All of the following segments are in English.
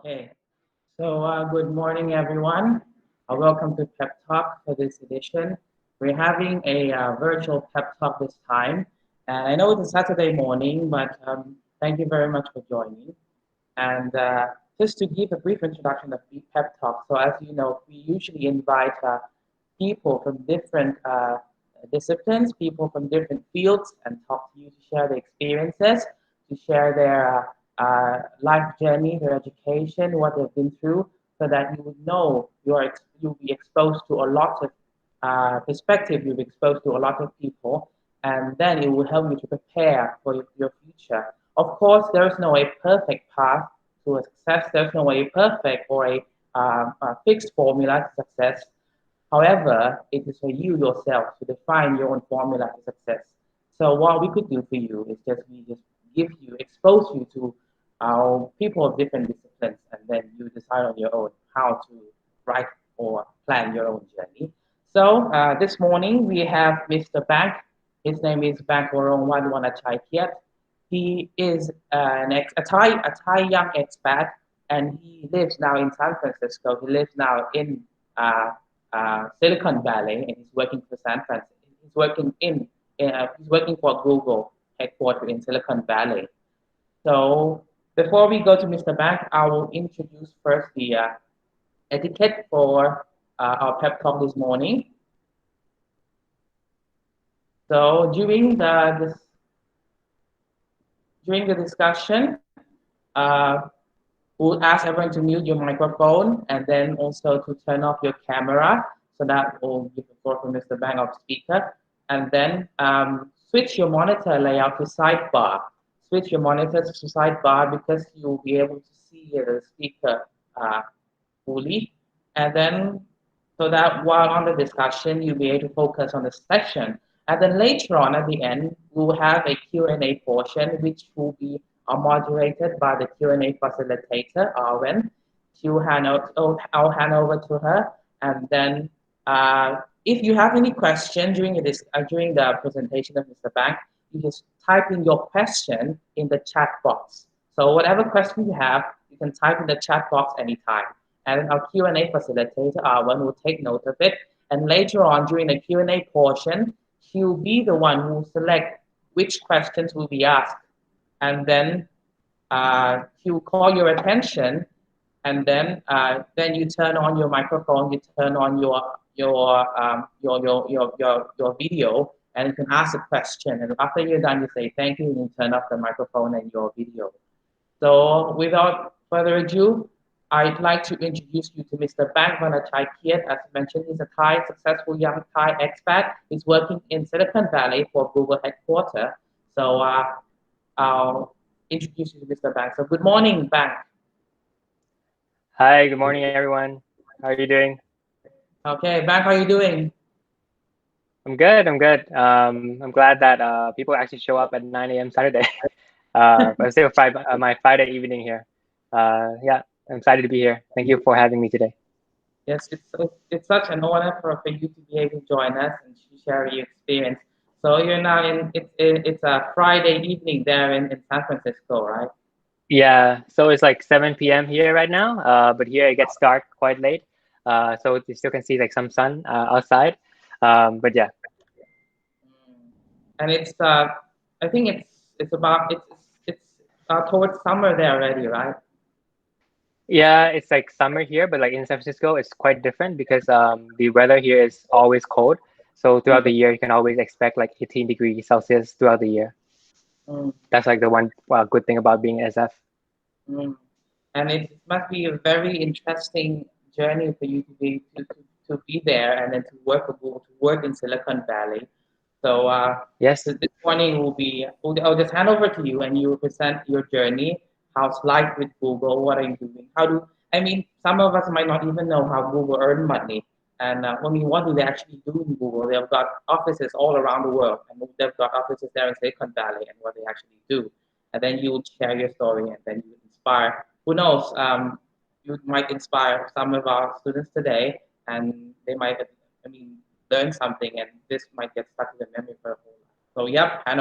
Okay, so good morning, everyone. Welcome to Pep Talk for this edition. We're having a virtual Pep Talk this time. And I know it's a Saturday morning, but thank you very much for joining. And just to give a brief introduction of the Pep Talk. So, as you know, we usually invite people from different disciplines, people from different fields, and talk to you to share their experiences, to share their life journey, their education, what they've been through, so that you would know you'll be exposed to a lot of perspective, you'll be exposed to a lot of people, and then it will help you to prepare for your future. Of course, there is no a perfect path to a success. There's no way perfect or a fixed formula to success. However, it is for you yourself to define your own formula to success. So what we could do for you is just give you, expose you to people of different disciplines, and then you decide on your own how to write or plan your own journey. So this morning we have Mr. Bank. His name is Bank Warong Wanwanachai Kiat. He is a Thai young expat, and he lives now in San Francisco. He lives now in uh, Silicon Valley, and he's working for San Francisco. He's working for Google headquartered in Silicon Valley. So before we go to Mr. Bank, I will introduce first the etiquette for our pep talk this morning. So during the discussion, uh, we'll ask everyone to mute your microphone and then also to turn off your camera. So that will give the floor for Mr. Bang of speaker. And then switch your monitor layout to sidebar. Switch your monitor to sidebar because you'll be able to see the speaker fully. And then so that while on the discussion, you'll be able to focus on the session. And then later on at the end, we'll have a Q&A portion, which will be moderated by the Q&A facilitator, Arwen. I'll hand over to her. And then if you have any question during the presentation of Mr. Bank, you just type in your question in the chat box. So whatever question you have, you can type in the chat box anytime. And our Q&A facilitator, Arwen, will take note of it. And later on, during the Q&A portion, he'll be the one who will select which questions will be asked. And then he'll call your attention, and then you turn on your microphone, you turn on your video, and you can ask a question. And after you're done, you say thank you, and you turn off the microphone and your video. So without further ado, I'd like to introduce you to Mr. Bang Vanachai Kiat. As mentioned, he's a successful young Thai expat. He's working in Silicon Valley for Google headquarters. So I'll introduce you to Mr. Bang. So good morning, Bang. Hi, good morning, everyone. How are you doing? Okay, Bang, how are you doing? I'm good. I'm good. I'm glad that people actually show up at 9 a.m. Saturday. But still my Friday evening here. Yeah, I'm excited to be here. Thank you for having me today. Yes, it's such an honor for you to be able to join us and share your experience. So you're now it's a Friday evening there in San Francisco, right? Yeah, so it's like 7 p.m. here right now, but here it gets dark quite late. So you still can see like some sun outside. But yeah. And I think it's towards summer there already, right? Yeah, it's like summer here, but like in San Francisco, it's quite different because the weather here is always cold. So throughout the year, you can always expect like 18 degrees Celsius throughout the year. That's like the one good thing about being SF. And it must be a very interesting journey for you to be there and then to work in Silicon Valley. So Yes. so this morning I'll just hand over to you and you will present your journey. How's life with Google? What are you doing? I mean, some of us might not even know how Google earn money. And what do they actually do in Google? They've got offices all around the world, and they've got offices there in Silicon Valley, and what they actually do. And then you would share your story, and then you inspire. Who knows? You might inspire some of our students today, and they might, learn something, and this might get stuck in the memory for a whole life. So, yep, hand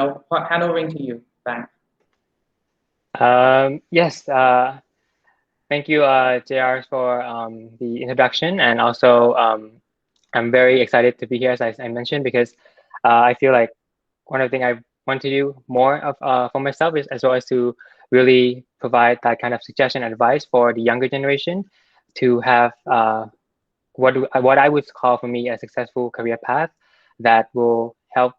over to you. Thanks. Yes. Thank you, JR, for the introduction. And also, I'm very excited to be here, as I mentioned, because I feel like one of the things I want to do more of for myself is as well as to really provide that kind of suggestion and advice for the younger generation to have what I would call for me a successful career path that will help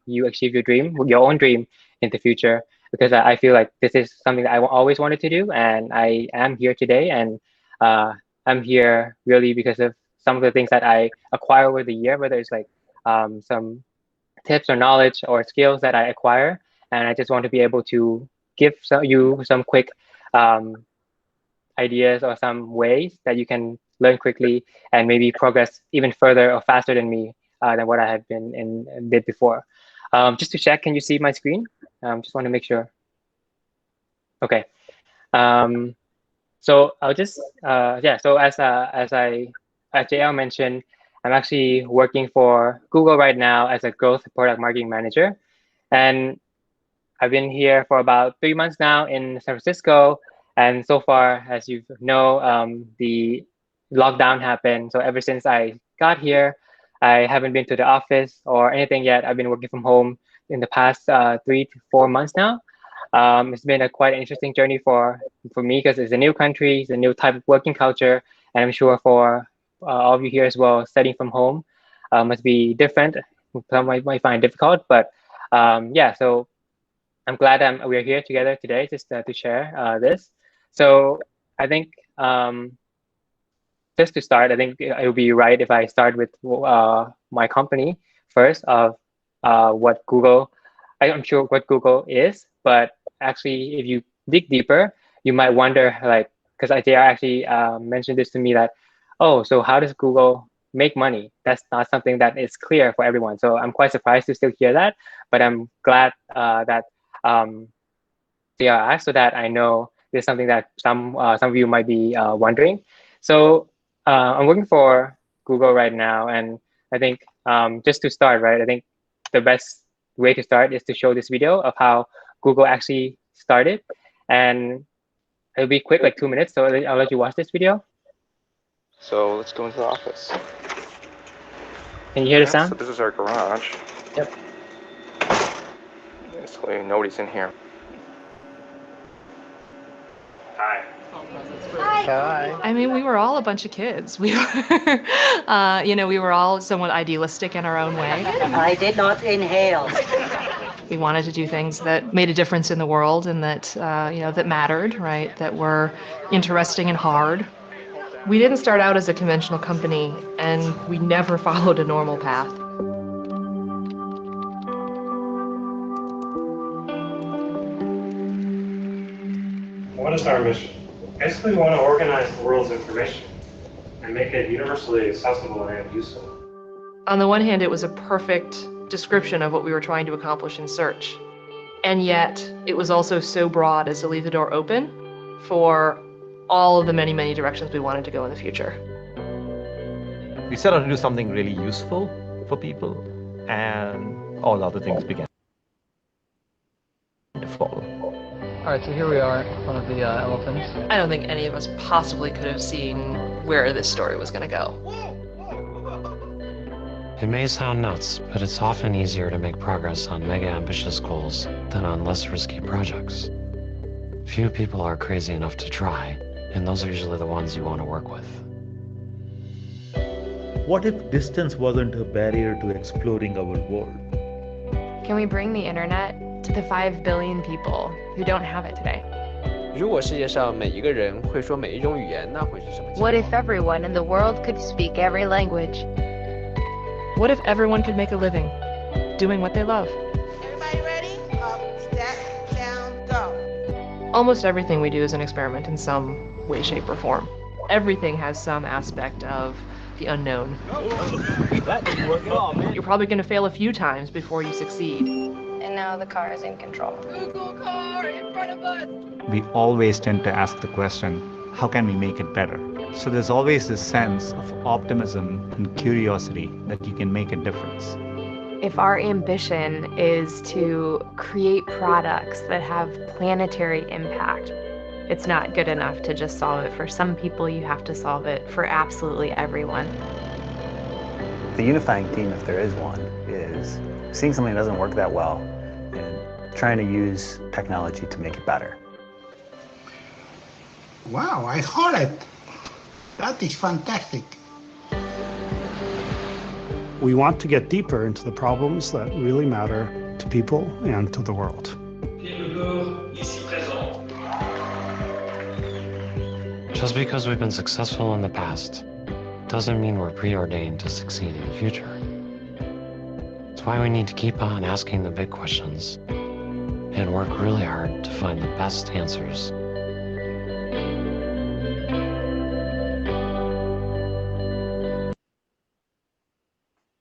you achieve your own dream in the future. Because I feel like this is something that I always wanted to do, and I am here today, and I'm here really because of some of the things that I acquire over the year, whether it's like some tips or knowledge or skills that I acquire, and I just want to be able to give you some quick um, ideas or some ways that you can learn quickly and maybe progress even further or faster than me than what I have been in did before. Just to check, can you see my screen? Just want to make sure. Okay. Um, so I'll just yeah. So as JL mentioned, I'm actually working for Google right now as a growth product marketing manager, and I've been here for about 3 months now in San Francisco, and so far, as you know, the lockdown happened. So ever since I got here, I haven't been to the office or anything yet. I've been working from home in the past 3 to 4 months now. It's been a quite interesting journey for me because it's a new country, it's a new type of working culture, and I'm sure for all of you here as well, studying from home must be different. Some might find it difficult, but yeah. So I'm glad we're here together today just to share this. So I think just to start, I think it would be right if I start with my company first of what Google, I'm sure what Google is, but actually if you dig deeper, you might wonder like, because they actually mentioned this to me that, oh, so how does Google make money? That's not something that is clear for everyone. So I'm quite surprised to still hear that, but I'm glad that um, they are asked so that I know there's something that some of you might be wondering. So I'm working for Google right now, and I think just to start, right, I think the best way to start is to show this video of how Google actually started, and it'll be quick, like 2 minutes. So I'll let you watch this video. So let's go into the office. Can you hear the So sound? this is our garage. Yep. Basically, nobody's in here. Hi. Hi. I mean, we were all a bunch of kids. We were, we were all somewhat idealistic in our own way. I did not inhale. We wanted to do things that made a difference in the world and that, that mattered, right? That were interesting and hard. We didn't start out as a conventional company, and we never followed a normal path. What is our mission? Basically, we want to organize the world's information and make it universally accessible and useful. On the one hand, it was a perfect description of what we were trying to accomplish in search. And yet, it was also so broad as to leave the door open for all of the many, many directions we wanted to go in the future. We set out to do something really useful for people, and all other things began to follow. All right, so here we are in front of the elephants. I don't think any of us possibly could have seen where this story was going to go. It may sound nuts, but it's often easier to make progress on mega ambitious goals than on less risky projects. Few people are crazy enough to try, and those are usually the ones you want to work with. What if distance wasn't a barrier to exploring our world? Can we bring the internet to the 5 billion people who don't have it today? 如果世界上每一个人会说每一种语言，那会是什么情况？ What if everyone in the world could speak every language? What if everyone could make a living doing what they love? Everybody ready? Up, step, down, go. Almost everything we do is an experiment in some way, shape, or form. Everything has some aspect of the unknown. That didn't work at all, man. You're probably going to fail a few times before you succeed. And now the car is in control. Google car in front of us. We always tend to ask the question, how can we make it better? So there's always this sense of optimism and curiosity that you can make a difference. If our ambition is to create products that have planetary impact, It's not good enough to just solve it for some people. You have to solve it for absolutely everyone. The unifying theme, if there is one, is seeing something that doesn't work that well and trying to use technology to make it better. Wow, I heard it. That is fantastic. We want to get deeper into the problems that really matter to people and to the world. Just because we've been successful in the past doesn't mean we're preordained to succeed in the future. That's why we need to keep on asking the big questions and work really hard to find the best answers.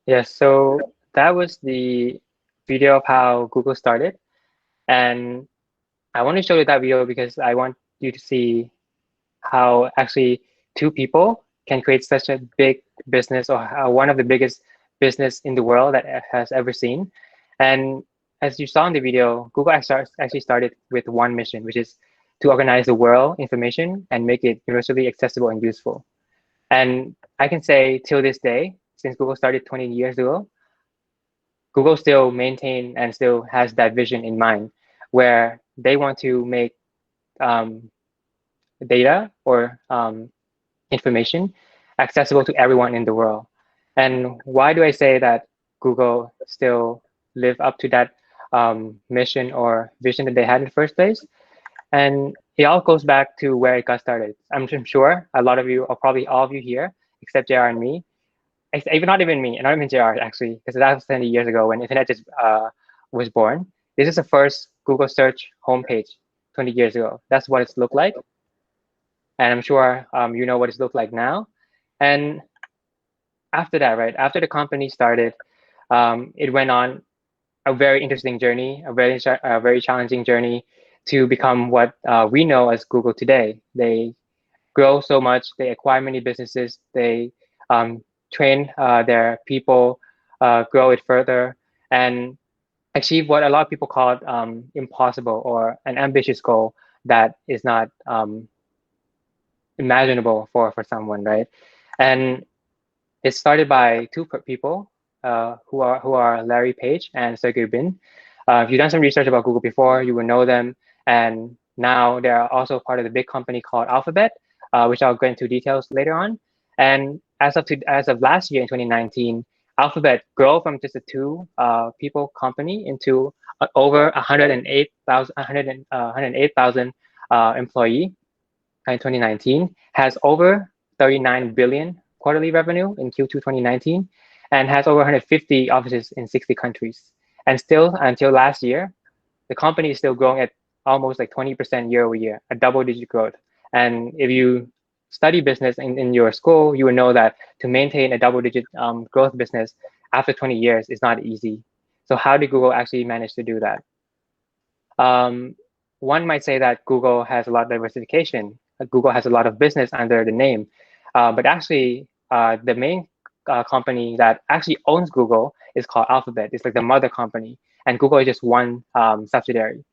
Yes, so that was the video of how Google started. And I want to show you that video because I want you to see how actually two people can create such a big business, or one of the biggest business in the world that has ever seen. And as you saw in the video, Google actually started with one mission, which is to organize the world information and make it universally accessible and useful. And I can say till this day, since Google started 20 years ago, Google still maintain and still has that vision in mind, where they want to make data or information accessible to everyone in the world. And why do I say that Google still live up to that mission or vision that they had in the first place? And it all goes back to where it got started. I'm sure a lot of you, or probably all of you here, except JR and me, even not even me, and not even JR actually, because that was 20 years ago when internet just was born. This is the first Google search homepage 20 years ago. That's what it's looked like. And I'm sure you know what it's looked like now. And after that, right, after the company started, it went on a very interesting journey, a very challenging journey to become what we know as Google today. They grow so much, they acquire many businesses, they train their people, grow it further, and achieve what a lot of people call impossible or an ambitious goal that is not imaginable for someone, right? And it started by two people who are Larry Page and Sergey Brin. If you've done some research about Google before, you will know them. And now they are also part of the big company called Alphabet, which I'll go into details later on. And as of last year in 2019, Alphabet grew from just a two people company into over 108,000 employee in 2019, has over 39 billion quarterly revenue in Q2 2019, and has over 150 offices in 60 countries. And still, until last year, the company is still growing at almost like 20% year over year, a double-digit growth. And if you study business in your school, you will know that to maintain a double-digit growth business after 20 years is not easy. So how did Google actually manage to do that? One might say that Google has a lot of diversification. Google has a lot of business under the name, but actually the main company that actually owns Google is called Alphabet. It's like the mother company, and Google is just one subsidiary.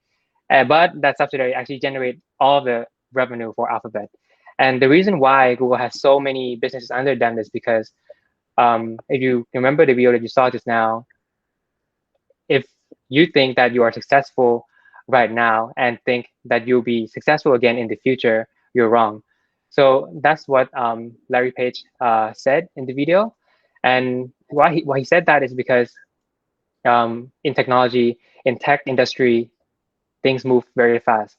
But that subsidiary actually generates all the revenue for Alphabet. And the reason why Google has so many businesses under them is because if you remember the video that you saw just now, if you think that you are successful right now and think that you'll be successful again in the future, you're wrong. So that's what Larry Page said in the video. And why he said that is because in technology, in tech industry, things move very fast.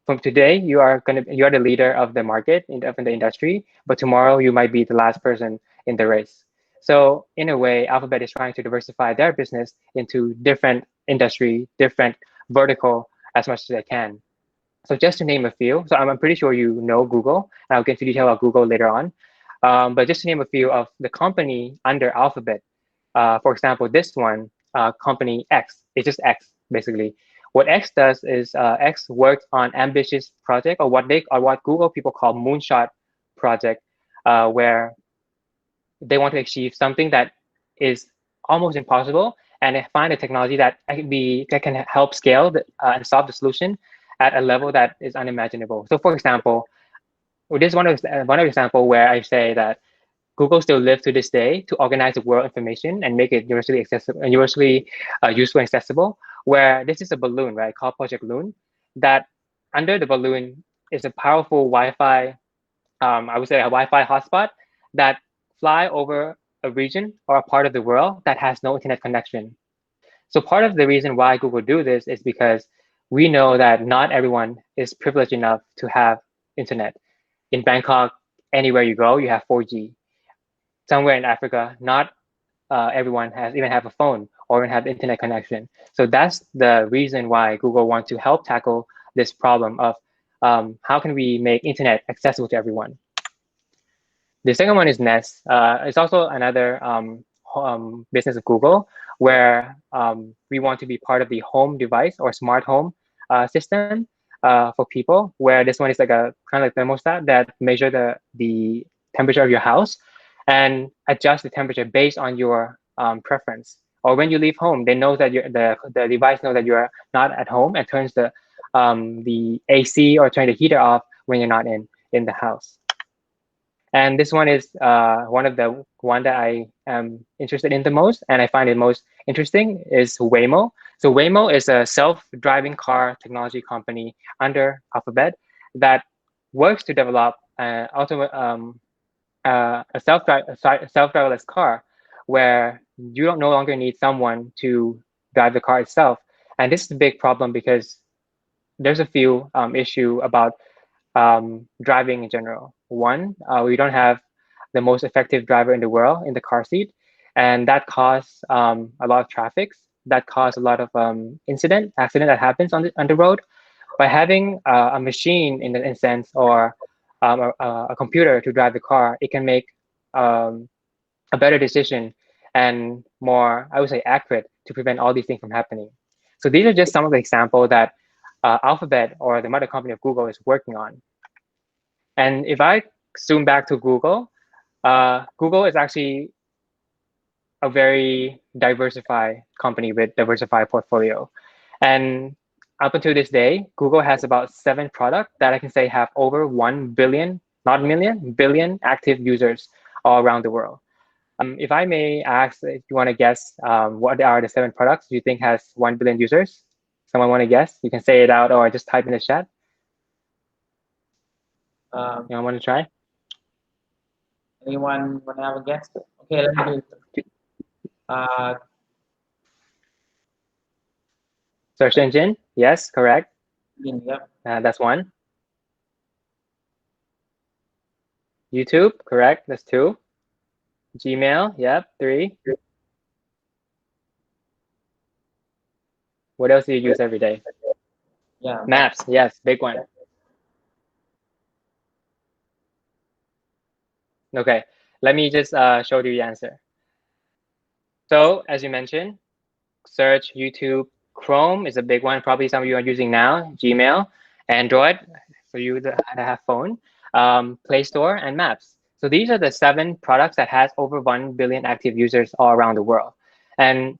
From today, you are the leader of the market in the industry, but tomorrow you might be the last person in the race. So in a way, Alphabet is trying to diversify their business into different industry, different vertical as much as they can. So just to name a few, so I'm pretty sure you know Google, and I'll get into detail about Google later on. But just to name a few of the company under Alphabet, for example, this one, company X, it's just X basically. What X does is X works on ambitious project, or what Google people call moonshot project, where they want to achieve something that is almost impossible, and they find a technology that can help scale and solve the solution at a level that is unimaginable. So for example, this is one example where I say that Google still lives to this day to organize the world information and make it universally accessible and universally useful and accessible. Where this is a balloon, right, called Project Loon, that under the balloon is a powerful Wi-Fi, I would say a Wi-Fi hotspot that fly over a region or a part of the world that has no internet connection. So part of the reason why Google do this is because we know that not everyone is privileged enough to have internet. In Bangkok, anywhere you go, you have 4G. Somewhere in Africa, not everyone has even have a phone or even have internet connection. So that's the reason why Google wants to help tackle this problem of how can we make internet accessible to everyone. The second one is Nest. It's also another business of Google where we want to be part of the home device or smart home system for people, where this one is like a kind of like thermostat that measure the temperature of your house and adjust the temperature based on your preference. Or when you leave home, they know that the device knows that you're not at home and turns the AC or turn the heater off when you're not in the house. And this one is one that I am interested in the most, and I find it most interesting is Waymo. So Waymo is a self-driving car technology company under Alphabet that works to develop a self-driverless car where you don't no longer need someone to drive the car itself. And this is a big problem because there's a few issue about driving in general. One, we don't have the most effective driver in the world in the car seat, and that causes a lot of traffic. That causes a lot of accident that happens on the road. By having a machine in the sense or a computer to drive the car, it can make a better decision and more, I would say, accurate to prevent all these things from happening. So these are just some of the examples that Alphabet or the mother company of Google is working on. And if I zoom back to Google, Google is actually a very diversified company with diversified portfolio. And up until this day, Google has about 7 products that I can say have over 1 billion, not million, billion active users all around the world. If I may ask, if you want to guess what are the 7 products you think has 1 billion users? Someone want to guess? You can say it out or just type in the chat. You want to try? Anyone want to have a guess? Okay, let me do it. Search engine, yes, correct. Yep. That's 1. YouTube, correct, that's 2. Gmail, yep, 3. What else do you use every day? Yeah. Maps, yes, big one. Okay, let me just show you the answer. So as you mentioned, search, YouTube, Chrome is a big one. Probably some of you are using now, Gmail, Android, for you that have phone, Play Store, and Maps. So these are the 7 products that has over 1 billion active users all around the world. And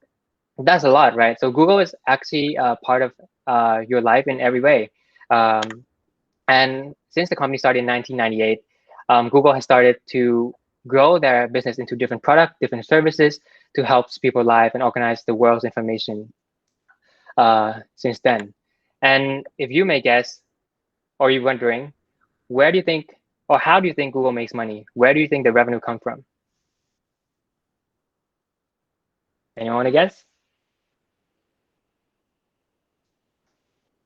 that's a lot, right? So Google is actually part of your life in every way. And since the company started in 1998, Google has started to grow their business into different products, different services to help people live and organize the world's information since then. And if you may guess, or you're wondering, where do you think, or how do you think Google makes money? Where do you think the revenue comes from? Anyone want to guess?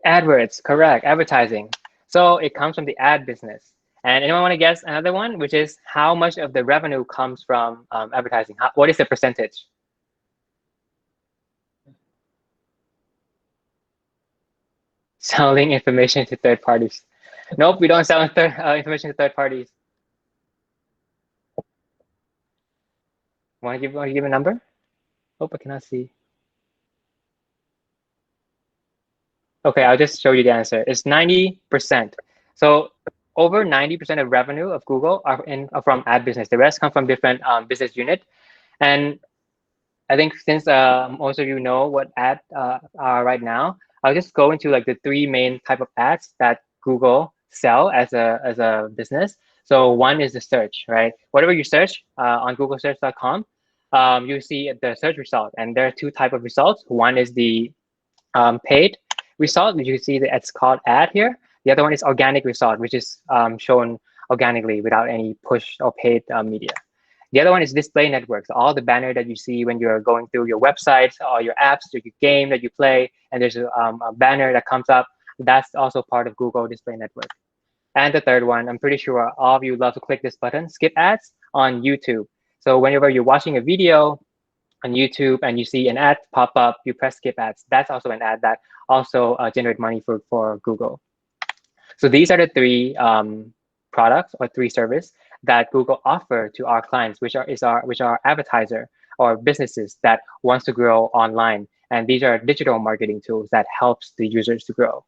AdWords, correct, advertising. So it comes from the ad business. And anyone want to guess another one, which is how much of the revenue comes from advertising? What is the percentage? Selling information to third parties. Nope, we don't sell information to third parties. Want to give a number? Oh, I cannot see. Okay, I'll just show you the answer. It's 90%. So over 90% of revenue of Google are from ad business. The rest come from different business unit. And I think since most of you know what ad are right now, I'll just go into like the three main type of ads that Google sell as a business. So one is the search, right? Whatever you search on googlesearch.com, you see the search result, and there are two type of results. One is the paid result, which you see that it's called ad here. The other one is organic result, which is shown organically without any push or paid media. The other one is display networks, all the banner that you see when you're going through your websites or your apps or your game that you play, and there's a banner that comes up. That's also part of Google Display Network. And the third one, I'm pretty sure all of you love to click this button, skip ads on YouTube. So whenever you're watching a video on YouTube and you see an ad pop up, you press skip ads. That's also an ad that also generate money for Google. So these are the three products or three service that Google offer to our clients, which are advertiser or businesses that wants to grow online. And these are digital marketing tools that helps the users to grow.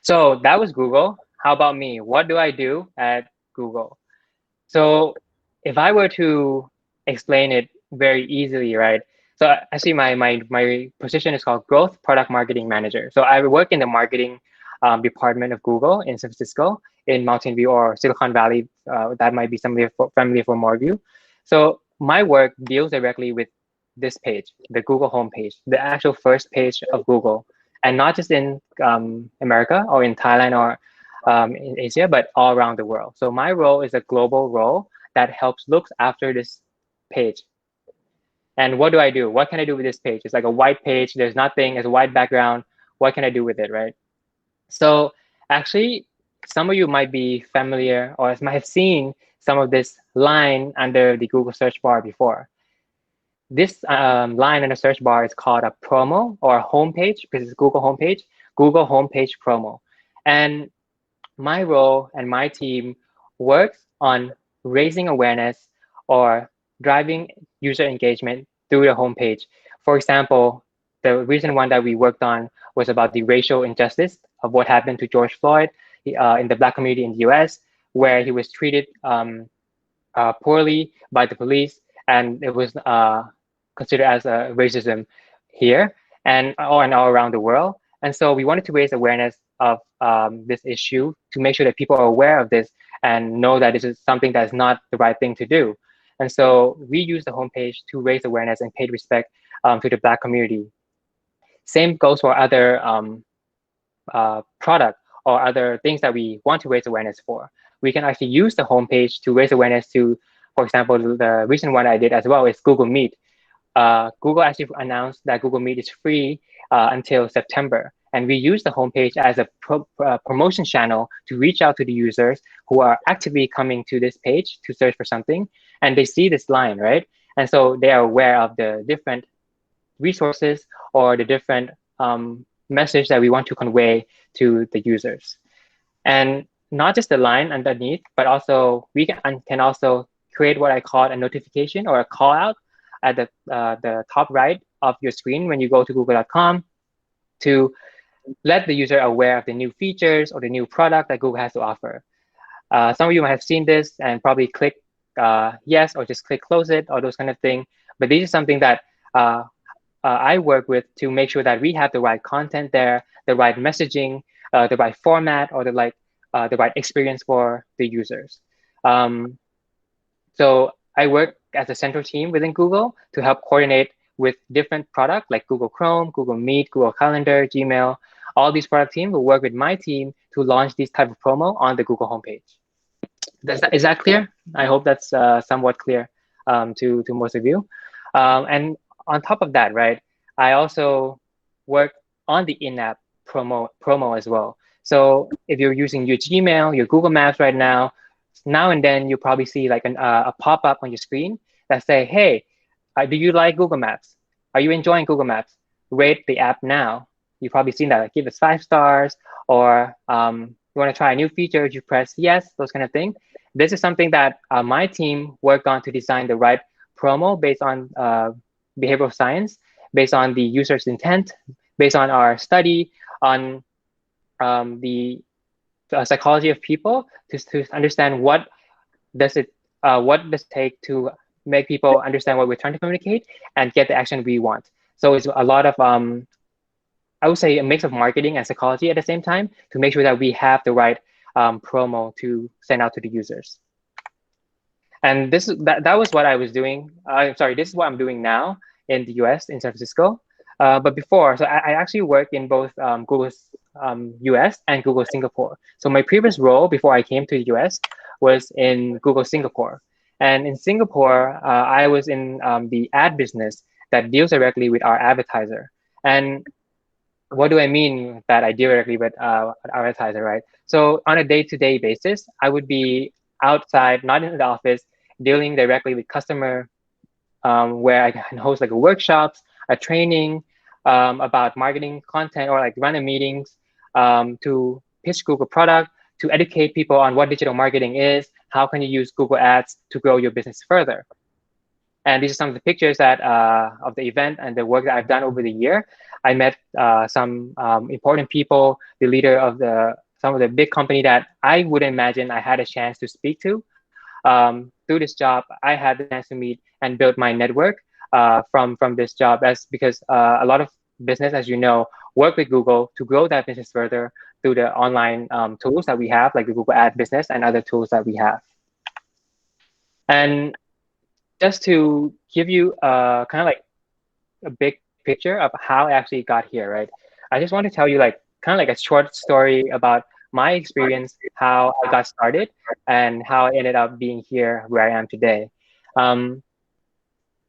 So that was Google. How about me? What do I do at Google? So if I were to explain it very easily, right? So actually my position is called Growth Product Marketing Manager. So I work in the marketing department of Google in San Francisco, in Mountain View or Silicon Valley. That might be familiar for more of you. So my work deals directly with this page, the Google homepage, the actual first page of Google, and not just in America or in Thailand or in Asia, but all around the world. So my role is a global role that helps look after this page. And what do I do? What can I do with this page? It's like a white page. There's nothing. It's a white background. What can I do with it, right? So actually, some of you might be familiar or might have seen some of this line under the Google search bar before. This line in the search bar is called a promo or a homepage, because it's Google homepage, Google homepage promo. And my role and my team works on raising awareness or driving user engagement through the homepage. For example, the recent one that we worked on was about the racial injustice of what happened to George Floyd in the Black community in the US, where he was treated poorly by the police, and it was considered as a racism here and all around the world. And so we wanted to raise awareness of this issue to make sure that people are aware of this and know that this is something that is not the right thing to do. And so we use the homepage to raise awareness and pay respect to the Black community. Same goes for other product or other things that we want to raise awareness for. We can actually use the homepage to raise awareness to, for example, the recent one I did as well is Google Meet. Google actually announced that Google Meet is free until September. And we use the homepage as a promotion channel to reach out to the users who are actively coming to this page to search for something. And they see this line, right? And so they are aware of the different resources or the different message that we want to convey to the users. And not just the line underneath, but also we can also create what I call a notification or a call out at the top right of your screen when you go to google.com to let the user aware of the new features or the new product that Google has to offer. Some of you might have seen this and probably click yes or just click close it or those kind of things. But this is something that I work with to make sure that we have the right content there, the right messaging, the right format, or the right experience for the users. So I work as a central team within Google to help coordinate with different products like Google Chrome, Google Meet, Google Calendar, Gmail. All these product teams will work with my team to launch these type of promo on the Google homepage. Is that clear? I hope that's somewhat clear to most of you. And on top of that, right, I also work on the in-app promo as well. So if you're using your Gmail, your Google Maps right now and then you probably see like a pop-up on your screen that say, hey, do you like Google Maps? Are you enjoying Google Maps? Rate the app now. You've probably seen that, like give us 5 stars, or you want to try a new feature, you press yes, those kind of things. This is something that my team worked on to design the right promo based on behavioral science, based on the user's intent, based on our study on the psychology of people to understand what does it take to make people understand what we're trying to communicate and get the action we want. So it's a lot of I would say a mix of marketing and psychology at the same time to make sure that we have the right promo to send out to the users. And that was what I was doing. Sorry, this is what I'm doing now in the US, in San Francisco. But before, so I actually work in both Google's US and Google Singapore. So my previous role before I came to the US was in Google Singapore. And in Singapore, I was in the ad business that deals directly with our advertiser. And what do I mean that I deal directly with our advertiser, right? So on a day-to-day basis, I would be outside, not in the office, dealing directly with customer, where I can host like workshops, a training about marketing content, or like run meetings to pitch Google product, to educate people on what digital marketing is, how can you use Google Ads to grow your business further. And these are some of the pictures that of the event and the work that I've done over the year. I met some important people, the leader of some of the big company that I would imagine I had a chance to speak to. Through this job, I had the chance to meet and build my network from this job, because a lot of business, as you know, work with Google to grow that business further through the online tools that we have, like the Google Ad Business and other tools that we have. And just to give you kind of like a big picture of how I actually got here, right? I just want to tell you like kind of like a short story about my experience, how I got started, and how I ended up being here where I am today.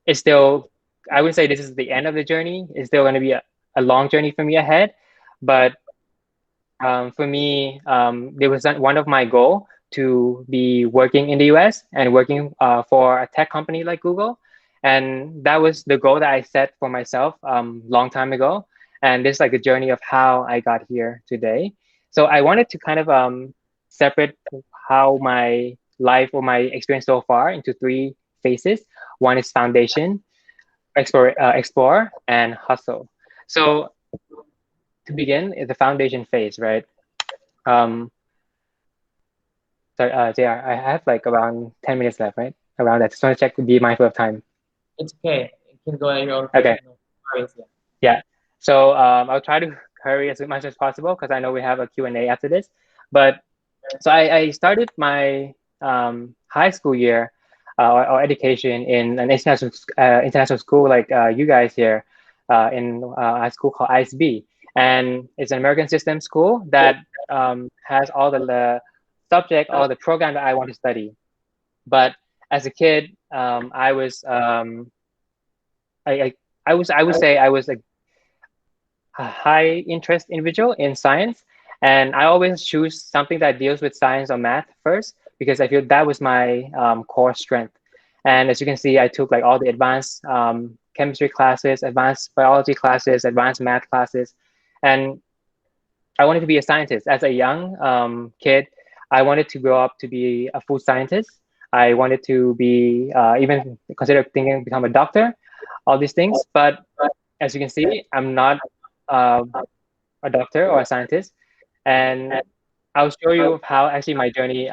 It's still, I would say this is the end of the journey. It's still going to be a long journey for me ahead. But for me, there was one of my goal to be working in the US and working for a tech company like Google. And that was the goal that I set for myself long time ago. And this is like a journey of how I got here today. So I wanted to kind of separate how my life or my experience so far into 3 phases. One is foundation, explore, and hustle. So to begin, is the foundation phase, right? Sorry, JR, I have like around 10 minutes left, right? Around that. Just want to check, be mindful of time. It's okay. You can go at your own Okay. pace. Yeah. So I'll try to hurry as much as possible because I know we have a Q&A after this. But so I started my high school year or education in an international school like you guys here in a school called ISB. And it's an American system school that has all the subject, all the program that I want to study. But as a kid, I was I would say I was a high interest individual in science, and I always choose something that deals with science or math first because I feel that was my core strength. And as you can see, I took like all the advanced chemistry classes, advanced biology classes, advanced math classes, and I wanted to be a scientist. As a young kid, I wanted to grow up to be a food scientist. I wanted to be even consider thinking become a doctor, all these things. But as you can see, I'm not a doctor or a scientist. And I'll show you how actually my journey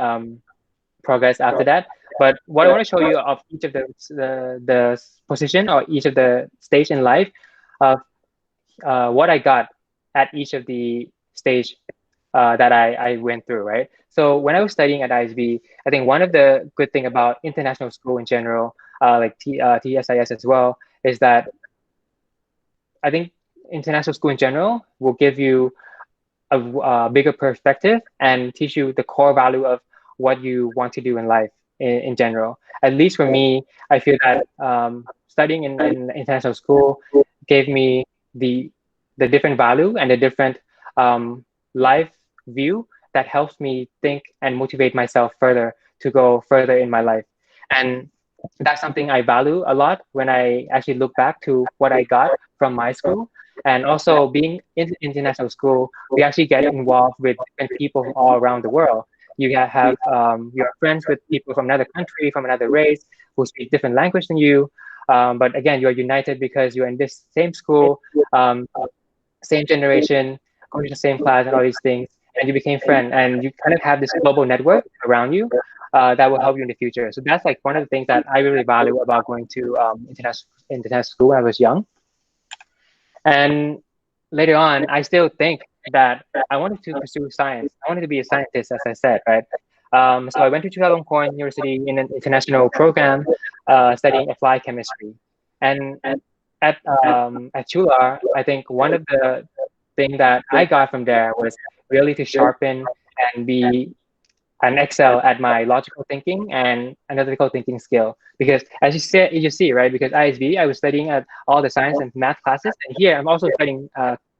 progressed after that. But what I want to show you of each of the position or each of the stage in life of what I got at each of the stage that I went through, right? So when I was studying at ISB, I think one of the good thing about international school in general, like TSIS as well, is that I think international school in general will give you a bigger perspective and teach you the core value of what you want to do in life in general. At least for me, I feel that studying in international school gave me the different value and the different life view that helps me think and motivate myself further to go further in my life. And that's something I value a lot when I actually look back to what I got from my school. And also being in international school, we actually get involved with different people from all around the world. You have your friends with people from another country, from another race, who speak different language than you. But again, you're united because you're in this same school, same generation, going to the same class and all these things. And you became friends, and you kind of have this global network around you that will help you in the future. So that's like one of the things that I really value about going to international school when I was young. And later on, I still think that I wanted to pursue science. I wanted to be a scientist, as I said, right? So I went to Chulalongkorn University in an international program studying applied chemistry. And at Chular, I think one of the thing that I got from there was really to sharpen and be and excel at my logical thinking and analytical thinking skill. Because as you see, right? Because ISB, I was studying at all the science and math classes, and here I'm also studying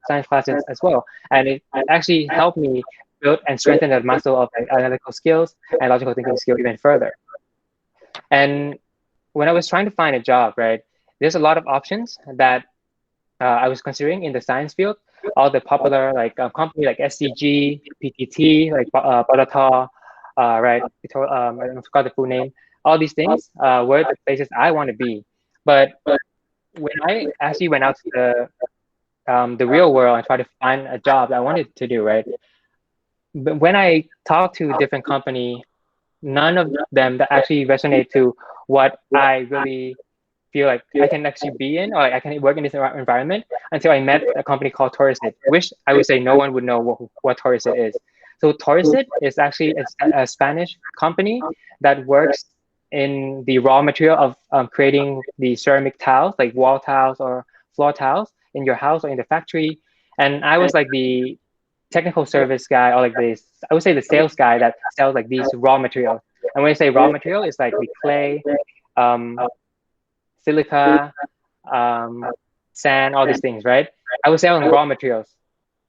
science classes as well. And it actually helped me build and strengthen the muscle of like, analytical skills and logical thinking skill even further. And when I was trying to find a job, right, there's a lot of options that I was considering in the science field. All the popular like company like SCG, PTT, like Palatal, right? I forgot the full name. All these things were the places I want to be. But when I actually went out to the real world and tried to find a job that I wanted to do, right? But when I talked to different company, none of them that actually resonate to what I really feel like I can actually be in, or like I can work in this environment until I met a company called Torresit, which I would say no one would know what Torresit is. So Torresit is actually a Spanish company that works in the raw material of creating the ceramic tiles, like wall tiles or floor tiles in your house or in the factory. And I was like the technical service guy, or like this, I would say the sales guy that sells like these raw materials. And when I say raw material, it's like the clay, um, silica, sand, all these things, right? I was selling raw materials,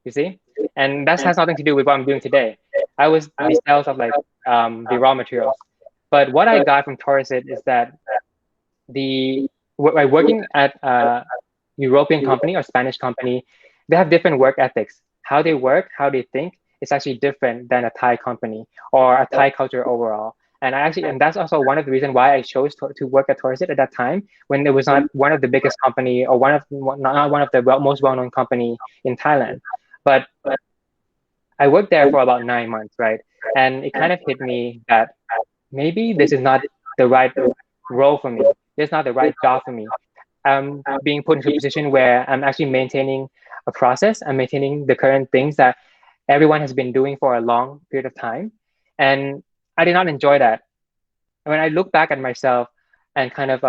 you see? And that has nothing to do with what I'm doing today. I was the sales of like the raw materials. But what I got from Torresit is that by working at a European company or Spanish company, they have different work ethics. How they work, how they think is actually different than a Thai company or a Thai culture overall. And that's also one of the reasons why I chose to work at Torresit at that time, when it was not one of the biggest company or not one of the most well-known company in Thailand. But I worked there for about 9 months, right? And it kind of hit me that maybe this is not the right role for me. This is not the right job for me. I'm being put into a position where I'm actually maintaining a process. I'm maintaining the current things that everyone has been doing for a long period of time. And I did not enjoy that. When I look back at myself and kind of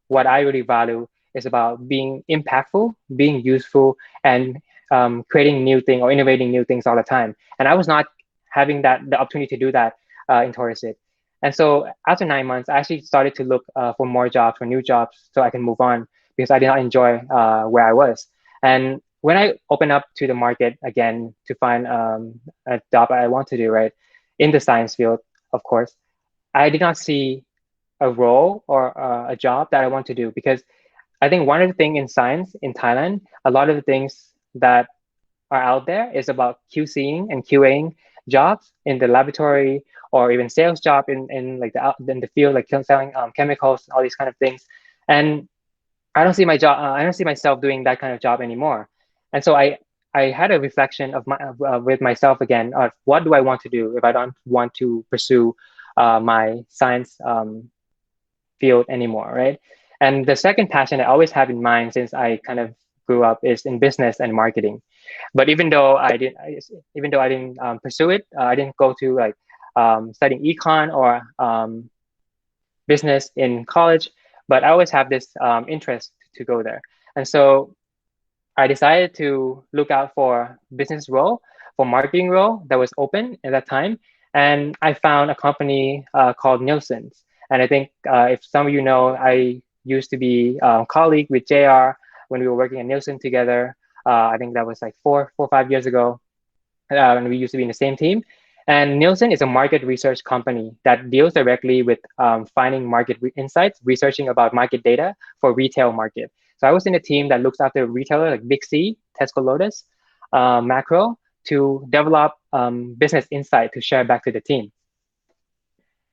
what I really value is about being impactful, being useful, and creating new things or innovating new things all the time. And I was not having the opportunity to do that in Torresit. And so after 9 months, I actually started to look for more jobs, for new jobs, so I can move on because I did not enjoy where I was. And when I open up to the market again to find a job I want to do, right, in the science field, of course, I did not see a role or a job that I want to do because I think one of the things in science in Thailand, a lot of the things that are out there is about QCing and QAing jobs in the laboratory or even sales job in like in the field, like selling chemicals, all these kind of things. And I don't see my job. I don't see myself doing that kind of job anymore. And so I had a reflection of my with myself again of what do I want to do if I don't want to pursue my science field anymore, right? And the second passion I always have in mind since I kind of grew up is in business and marketing. But even though I didn't pursue it, I didn't go to like studying econ or business in college. But I always have this interest to go there, and so I decided to look out for business role, for marketing role that was open at that time, and I found a company called Nielsen. And I think if some of you know, I used to be a colleague with JR when we were working at Nielsen together. I think that was like 5 years ago, and we used to be in the same team. And Nielsen is a market research company that deals directly with finding market insights, researching about market data for retail market. So I was in a team that looks after retailer like Big C, Tesco Lotus, Macro, to develop business insight to share back to the team.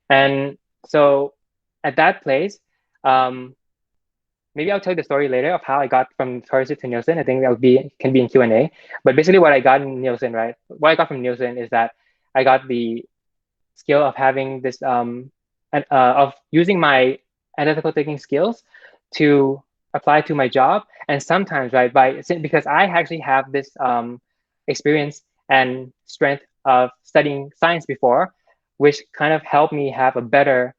And so at that place, maybe I'll tell you the story later of how I got from Torresit to Nielsen. I think that can be in Q&A. But basically what I got in Nielsen, right? What I got from Nielsen is that I got the skill of having this, of using my analytical thinking skills to apply to my job. And sometimes, right, because I actually have this experience and strength of studying science before, which kind of helped me have a better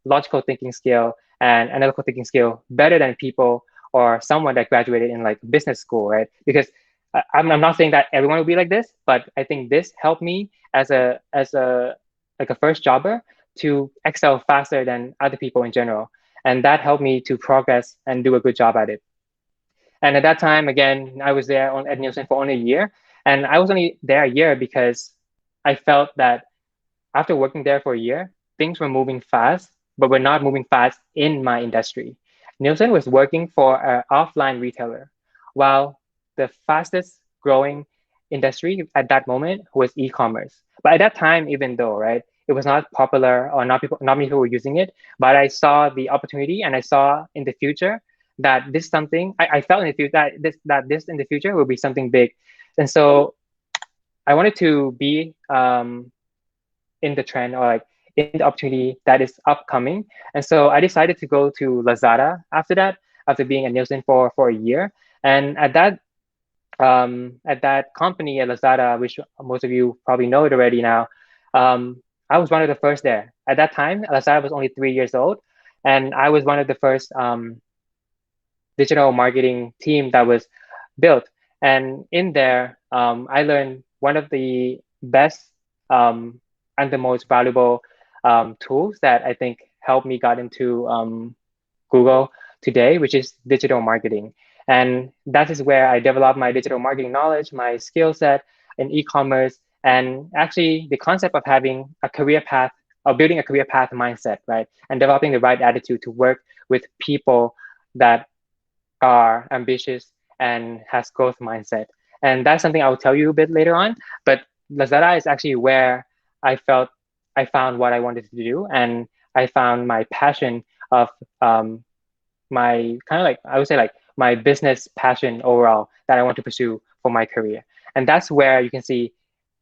logical thinking skill and analytical thinking skill better than people or someone that graduated in like business school, right? Because I'm not saying that everyone will be like this, but I think this helped me as a like a first jobber to excel faster than other people in general. And that helped me to progress and do a good job at it. And at that time, again, I was there at Nielsen for only a year. And I was only there a year because I felt that after working there for a year, things were moving fast, but were not moving fast in my industry. Nielsen was working for an offline retailer, while the fastest growing industry at that moment was e-commerce. But at that time, even though, right, it was not popular or not many people were using it, but I saw the opportunity and I saw in the future that this something I felt in the future that this in the future will be something big. And so I wanted to be in the trend or like in the opportunity that is upcoming. And so I decided to go to Lazada after that, after being at Nielsen for a year. And at that company at Lazada, which most of you probably know it already now, I was one of the first there. At that time, Lazada was only 3 years old, and I was one of the first digital marketing team that was built. And in there, I learned one of the best and the most valuable tools that I think helped me got into Google today, which is digital marketing. And that is where I developed my digital marketing knowledge, my skill set in e-commerce, and actually the concept of having a career path or building a career path mindset, right? And developing the right attitude to work with people that are ambitious and has growth mindset. And that's something I will tell you a bit later on. But Lazada is actually where I felt I found what I wanted to do, and I found my passion of my kind of like I would say like my business passion overall that I want to pursue for my career. And that's where you can see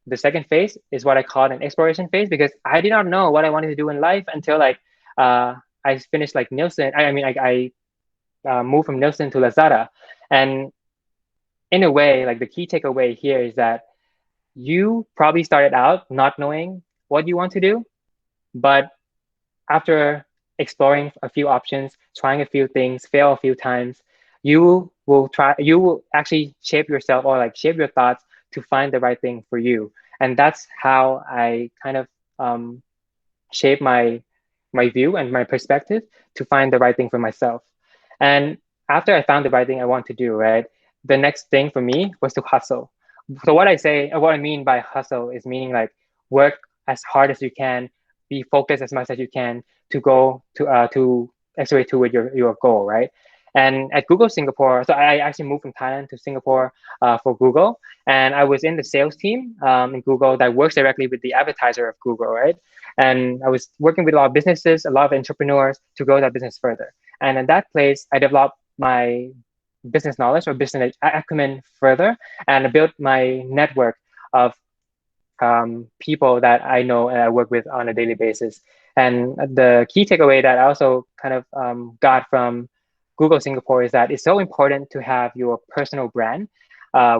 the second phase is what I call an exploration phase, because I did not know what I wanted to do in life until like I finished like Nielsen. I mean, I moved from Nielsen to Lazada. And in a way, like the key takeaway here is that you probably started out not knowing what you want to do, but after exploring a few options, trying a few things, fail a few times, you will actually shape yourself or like shape your thoughts to find the right thing for you. And that's how I kind of shape my view and my perspective to find the right thing for myself. And after I found the right thing I want to do, right, the next thing for me was to hustle. So what I mean by hustle is meaning like work as hard as you can, be focused as much as you can to go to accelerate toward your goal, right? And at Google Singapore, so I actually moved from Thailand to Singapore for Google, and I was in the sales team in Google that works directly with the advertiser of Google, right? And I was working with a lot of businesses, a lot of entrepreneurs to grow that business further. And in that place, I developed my business knowledge or business acumen further, and I built my network of people that I know and I work with on a daily basis. And the key takeaway that I also kind of got from Google Singapore is that it's so important to have your personal brand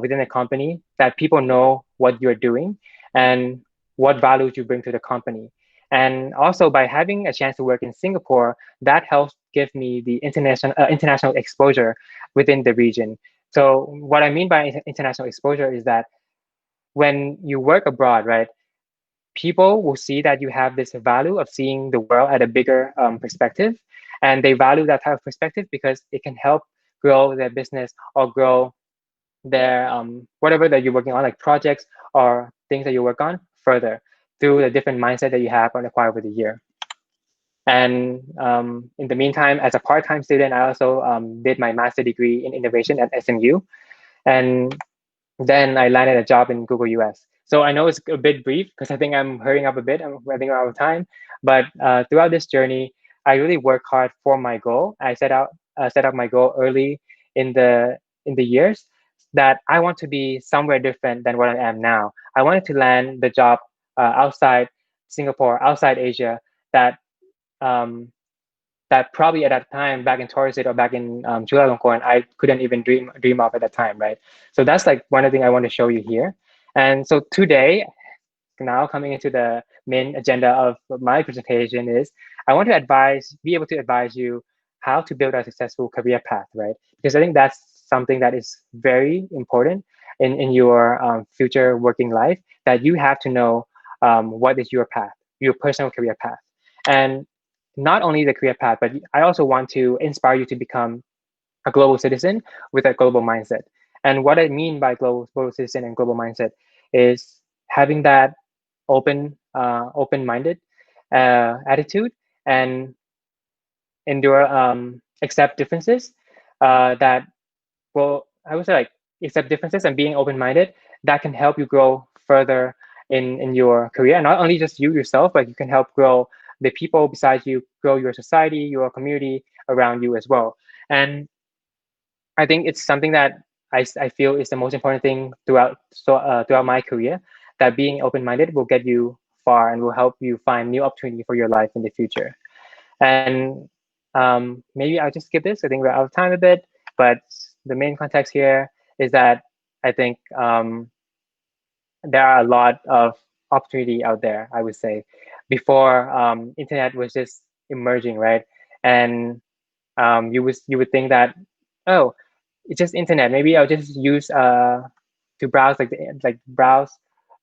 within a company, that people know what you're doing and what values you bring to the company. And also by having a chance to work in Singapore, that helps give me the international exposure within the region. So what I mean by international exposure is that when you work abroad, right, people will see that you have this value of seeing the world at a bigger perspective. And they value that type of perspective because it can help grow their business or grow their whatever that you're working on, like projects or things that you work on further through the different mindset that you have and acquire over the year. And in the meantime, as a part-time student, I also did my master degree in innovation at SMU. And then I landed a job in Google US. So I know it's a bit brief because I think I'm hurrying up a bit. I'm running out of time. But throughout this journey, I really worked hard for my goal. I set up my goal early in the years that I want to be somewhere different than what I am now. I wanted to land the job outside Singapore, outside Asia, that that probably at that time back in Torres Strait or back in Chulalongkorn, I couldn't even dream of at that time, right? So that's like one of the things I want to show you here. And so today, now coming into the main agenda of my presentation is I want to be able to advise you how to build a successful career path, right? Because I think that's something that is very important in your future working life, that you have to know what is your path, your personal career path. And not only the career path, but I also want to inspire you to become a global citizen with a global mindset. And what I mean by global citizen and global mindset is having that open-minded attitude and endure, accept differences. That will, I would say, like accept differences and being open-minded. That can help you grow further in your career. And not only just you yourself, but you can help grow the people besides you, grow your society, your community around you as well. And I think it's something that I feel is the most important thing throughout my career, that being open-minded will get you far and will help you find new opportunity for your life in the future. And maybe I'll just skip this. I think we're out of time a bit, but the main context here is that I think there are a lot of opportunity out there, I would say. Before internet was just emerging, right? And you would think that, oh, it's just internet. Maybe I'll just use to browse like browse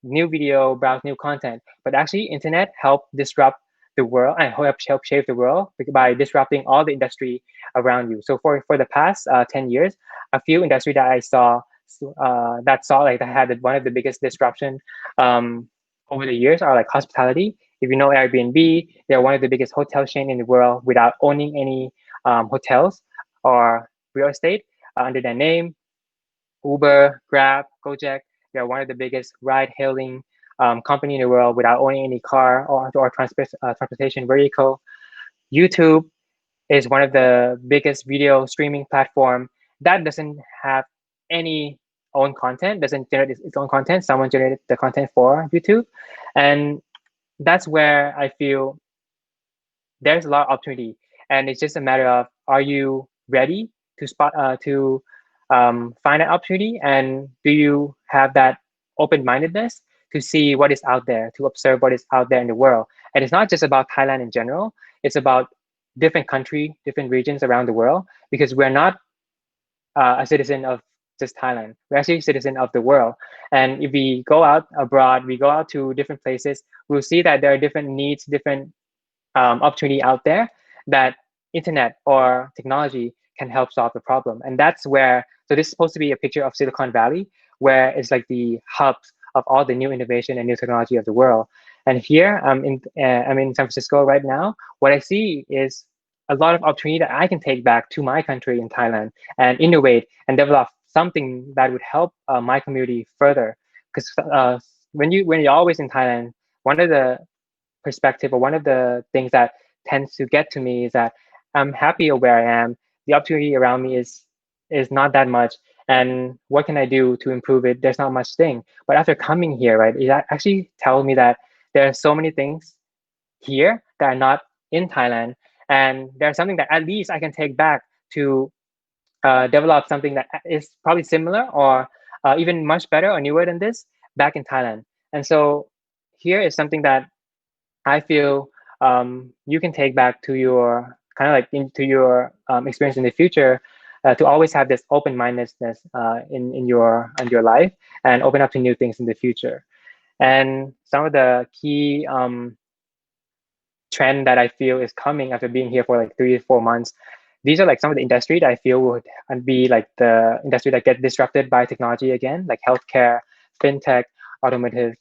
new video, browse new content. But actually, internet helped disrupt the world and help shape the world by disrupting all the industry around you. So for the past 10 years, a few industry that I saw that had one of the biggest disruption over the years are like hospitality. If you know Airbnb, they're one of the biggest hotel chain in the world without owning any hotels or real estate under their name. Uber, Grab, Gojek, they're one of the biggest ride-hailing company in the world without owning any car or transportation vehicle. YouTube is one of the biggest video streaming platform that doesn't have any own content, doesn't generate its own content. Someone generated the content for YouTube. And that's where I feel there's a lot of opportunity, and it's just a matter of, are you ready to find an opportunity, and do you have that open-mindedness to see what is out there, to observe what is out there in the world. And it's not just about Thailand in general, it's about different country, different regions around the world, because we're not a citizen of just Thailand. We're actually a citizen of the world. And if we go out abroad, we go out to different places, we'll see that there are different needs, different opportunity out there that internet or technology can help solve the problem. And that's where, so this is supposed to be a picture of Silicon Valley, where it's like the hubs of all the new innovation and new technology of the world. And here I'm in San Francisco right now. What I see is a lot of opportunity that I can take back to my country in Thailand and innovate and develop something that would help my community further. Because when you're always in Thailand, one of the perspective, or one of the things that tends to get to me, is that I'm happy where I am. The opportunity around me is not that much, and what can I do to improve it? There's not much thing. But after coming here, right, it actually tells me that there are so many things here that are not in Thailand, and there's something that at least I can take back to develop something that is probably similar or even much better or newer than this back in Thailand. And so here is something that I feel you can take back to your kind of like into your experience in the future, to always have this open-mindedness in your life and open up to new things in the future. And some of the key trend that I feel is coming after being here for like 3 to 4 months. These are like some of the industry that I feel would be like the industry that get disrupted by technology again, like healthcare, fintech, automotive.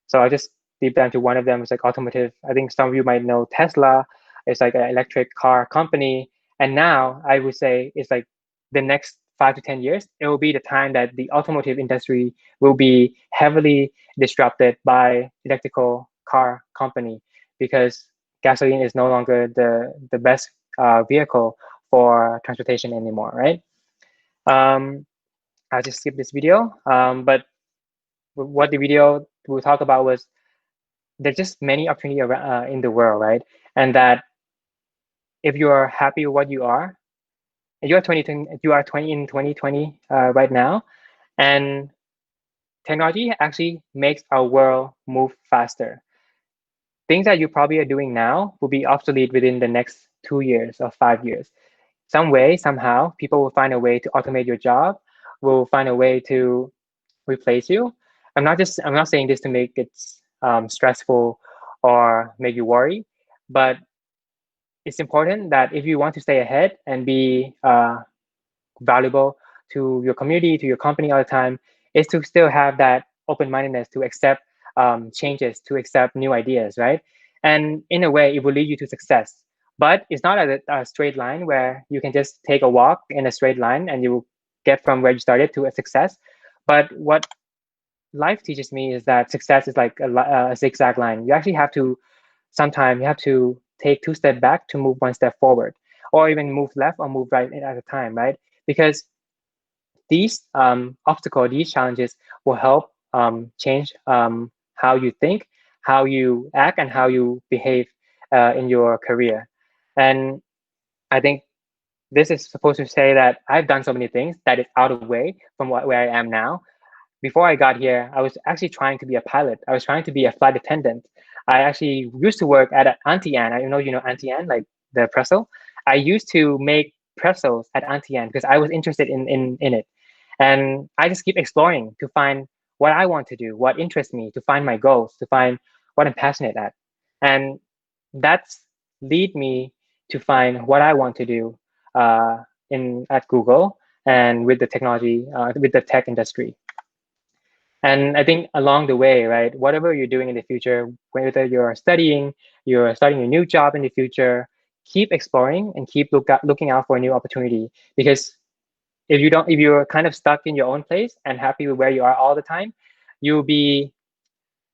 So I'll just deep down to one of them. It's like automotive. I think some of you might know Tesla. It's like an electric car company. And now I would say it's like the next 5 to 10 years, it will be the time that the automotive industry will be heavily disrupted by electrical car company, because gasoline is no longer the best vehicle for transportation anymore, right? I'll just skip this video. But what the video will talk about was there's just many opportunity around, in the world, right? And that if you are happy with what you are, you are 20 in 2020 right now, and technology actually makes our world move faster. Things that you probably are doing now will be obsolete within the next 2 years or 5 years. Some way, somehow, people will find a way to automate your job, will find a way to replace you. I'm not saying this to make it stressful or make you worry, but it's important that if you want to stay ahead and be valuable to your community, to your company all the time, is to still have that open-mindedness to accept changes, to accept new ideas, right? And in a way, it will lead you to success. But it's not a straight line where you can just take a walk in a straight line and you get from where you started to a success. But what life teaches me is that success is like a zigzag line. You actually have to, sometimes you have to take 2 steps back to move 1 step forward, or even move left or move right at a time, right? Because these obstacles, these challenges will help change how you think, how you act, and how you behave in your career. And I think this is supposed to say that I've done so many things that is out of way from where I am now. Before I got here, I was actually trying to be a pilot. I was trying to be a flight attendant. I actually used to work at Auntie Anne. I know you know Auntie Anne, like the pretzel. I used to make pretzels at Auntie Anne because I was interested in it. And I just keep exploring to find what I want to do, what interests me, to find my goals, to find what I'm passionate at. And that's lead me to find what I want to do at Google and with the technology, with the tech industry. And I think along the way, right, whatever you're doing in the future, whether you're starting a new job in the future, keep exploring and keep looking out for a new opportunity. Because if you're kind of stuck in your own place and happy with where you are all the time, you'll be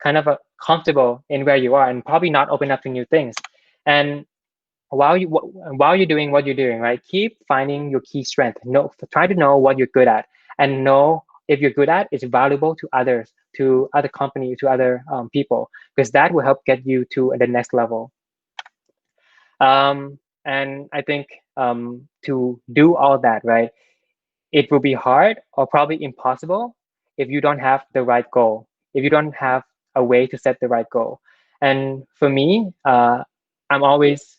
kind of comfortable in where you are and probably not open up to new things. And while you're doing what you're doing, right, keep finding your key strength. Try to know what you're good at, and know if you're good at it's valuable to others, to other companies, to other people, because that will help get you to the next level. And I think to do all that, right, it will be hard or probably impossible if you don't have the right goal, if you don't have a way to set the right goal. And for me, I'm always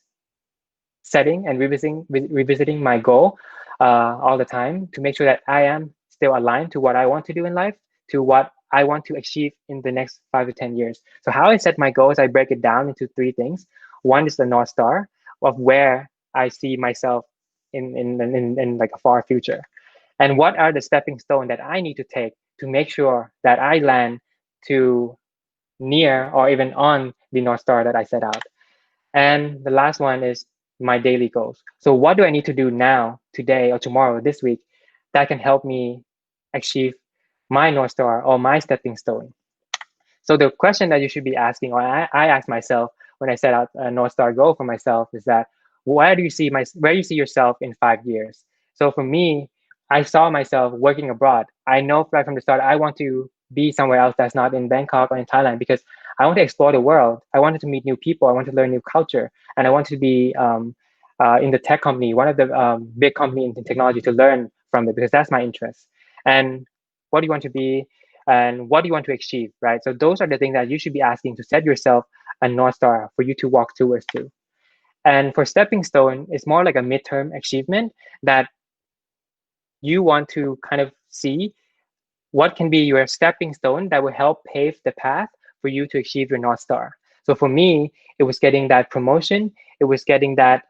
setting and revisiting my goal all the time to make sure that I am still aligned to what I want to do in life, to what I want to achieve in the next 5 to 10 years. So how I set my goals, I break it down into 3 things. One is the North Star of where I see myself in like a far future. And what are the stepping stones that I need to take to make sure that I land to near or even on the North Star that I set out. And the last one is my daily goals. So what do I need to do now, today, or tomorrow, this week, that can help me achieve my North Star or my stepping stone? So the question that you should be asking, or I ask myself when I set out a North Star goal for myself, is that where do you see yourself in 5 years? So for me, I saw myself working abroad. I know right from the start I want to be somewhere else that's not in Bangkok or in Thailand, because I want to explore the world. I wanted to meet new people. I want to learn new culture, and I want to be in the tech company, one of the big companies in technology, to learn from it, because that's my interest. And what do you want to be? And what do you want to achieve, right? So those are the things that you should be asking to set yourself a North Star for you to walk towards to. And for stepping stone, it's more like a midterm achievement that you want to kind of see what can be your stepping stone that will help pave the path for you to achieve your North Star. So for me, it was getting that promotion. It was getting that,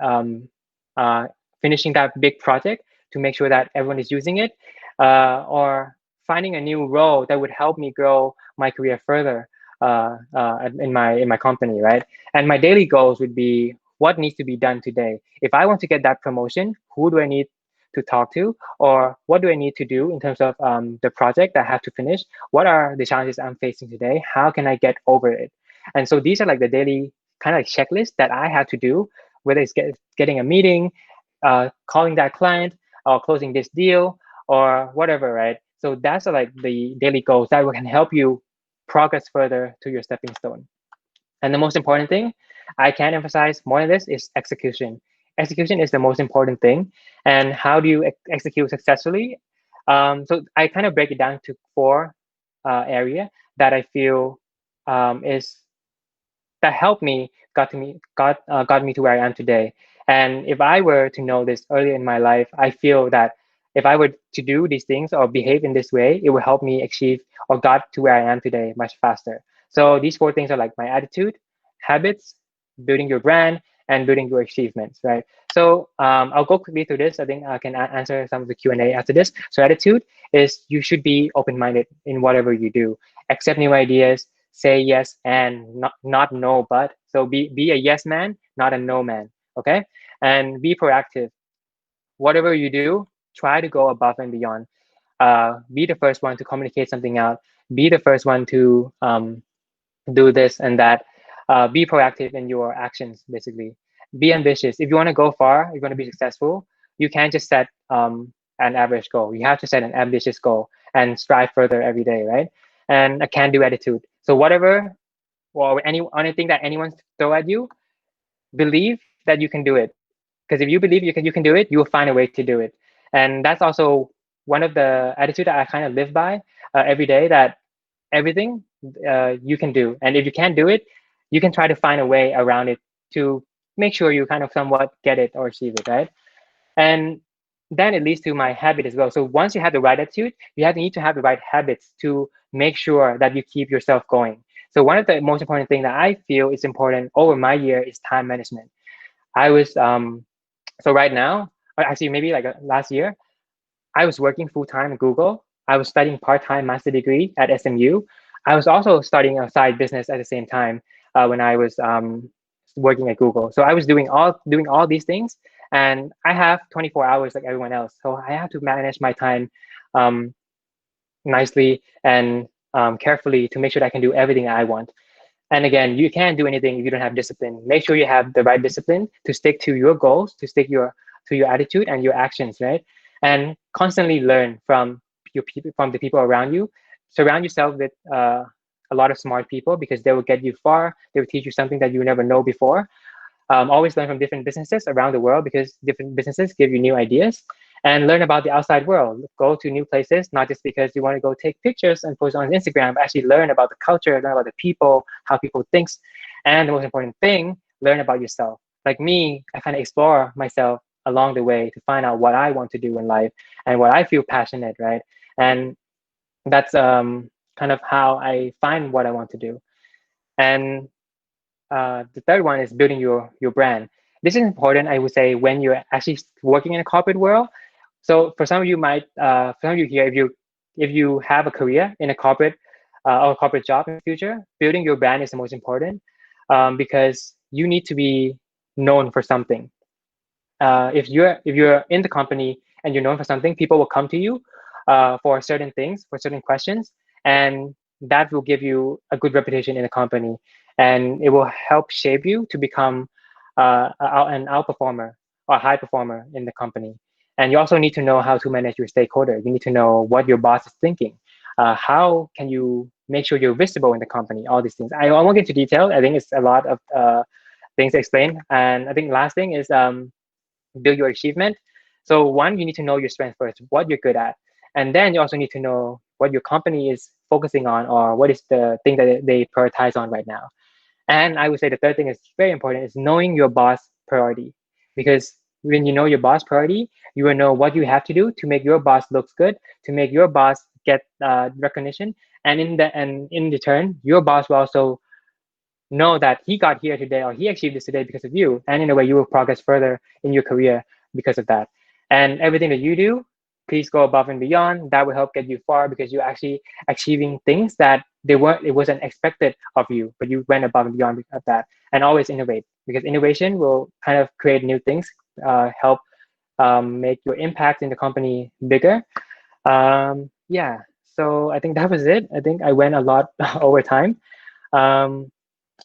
finishing that big project to make sure that everyone is using it, or finding a new role that would help me grow my career further in my company, right? And my daily goals would be what needs to be done today. If I want to get that promotion, who do I need to talk to, or what do I need to do in terms of the project that I have to finish? What are the challenges I'm facing today? How can I get over it? And so these are like the daily kind of like checklist that I have to do, whether it's getting a meeting, calling that client, or closing this deal, or whatever, right? So that's like the daily goals that can help you progress further to your stepping stone. And the most important thing I can emphasize more than this is execution. execution is the most important thing. And how do you execute successfully? So I kind of break it down to four area that I feel is that helped me got me to where I am today. And if I were to know this earlier in my life, I feel that if I were to do these things or behave in this way, it will help me achieve or got to where I am today much faster. So these four things are like my attitude, habits, building your brand, and building your achievements, right? So I'll go quickly through this. I think I can answer some of the Q&A after this. So attitude is you should be open-minded in whatever you do, accept new ideas, say yes and not no but. So be a yes man, not a no man. Okay. And be proactive. Whatever you do, try to go above and beyond. Be the first one to communicate something out. Be the first one to do this and that. Be proactive in your actions, basically. Be ambitious. If you want to go far, you're going to be successful, you can't just set an average goal. You have to set an ambitious goal and strive further every day, right? And a can-do attitude. So whatever or anything that anyone throw at you, believe that you can do it. Because if you believe you can do it, you will find a way to do it. And that's also one of the attitude that I kind of live by every day. That everything you can do, and if you can't do it, you can try to find a way around it to make sure you kind of somewhat get it or achieve it, right? And then it leads to my habit as well. So once you have the right attitude, need to have the right habits to make sure that you keep yourself going. So one of the most important thing that I feel is important over my year is time management. I was so right now, or actually maybe like last year, I was working full time at Google. I was studying part-time master degree at SMU. I was also starting a side business at the same time when I was working at Google. So I was doing all these things, and I have 24 hours like everyone else. So I have to manage my time um, nicely and carefully to make sure that I can do everything I want. And again, you can't do anything if you don't have discipline. Make sure you have the right discipline to stick to your goals, to stick to your attitude and your actions, right? And constantly learn from your people, from the people around you. Surround yourself with a lot of smart people because they will get you far. They will teach you something that you never know before. Always learn from different businesses around the world because different businesses give you new ideas, and learn about the outside world. Go to new places, not just because you want to go take pictures and post on Instagram, but actually learn about the culture, learn about the people, how people think. And the most important thing, learn about yourself. Like me, I kind of explore myself along the way to find out what I want to do in life and what I feel passionate, right? And that's kind of how I find what I want to do. And the third one is building your brand. This is important, I would say, when you're actually working in a corporate world. So for some of you for some of you here, if you have a career in a corporate or a corporate job in the future, building your brand is the most important because you need to be known for something. If you're in the company and you're known for something, people will come to you for certain things, for certain questions, and that will give you a good reputation in the company, and it will help shape you to become an outperformer or a high performer in the company. And you also need to know how to manage your stakeholder. You need to know what your boss is thinking. How can you make sure you're visible in the company? All these things. I won't get into detail. I think it's a lot of things to explain. And I think last thing is build your achievement. So one, you need to know your strength first, what you're good at. And then you also need to know what your company is focusing on or what is the thing that they prioritize on right now. And I would say the third thing is very important is knowing your boss priority. Because when you know your boss priority, you will know what you have to do to make your boss looks good, to make your boss get recognition. And in return, your boss will also know that he got here today or he achieved this today because of you. And in a way, you will progress further in your career because of that. And everything that you do, please go above and beyond. That will help get you far because you're actually achieving things that it wasn't expected of you, but you went above and beyond of that. And always innovate, because innovation will kind of create new things, help make your impact in the company bigger. Yeah, so I think that was it. I think I went a lot over time. Um,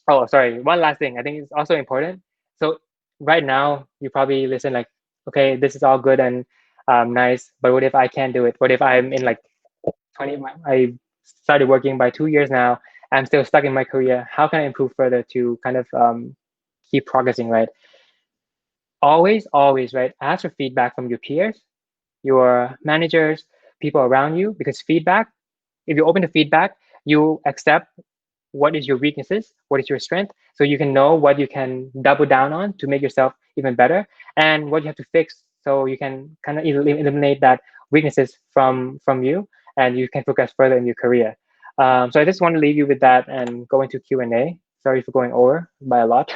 Oh, sorry. One last thing. I think it's also important. So right now, you probably listen like, okay, this is all good and nice, but what if I can't do it? What if I'm in like 20? I started working by 2 years now. I'm still stuck in my career. How can I improve further to kind of keep progressing, right? always, right, ask for feedback from your peers, your managers, people around you, because feedback, if you're open to feedback, you accept what is your weaknesses, what is your strength, so you can know what you can double down on to make yourself even better, and what you have to fix, so you can kind of eliminate that weaknesses from you, and you can progress further in your career. So I just want to leave you with that and go into Q&A. Sorry for going over by a lot.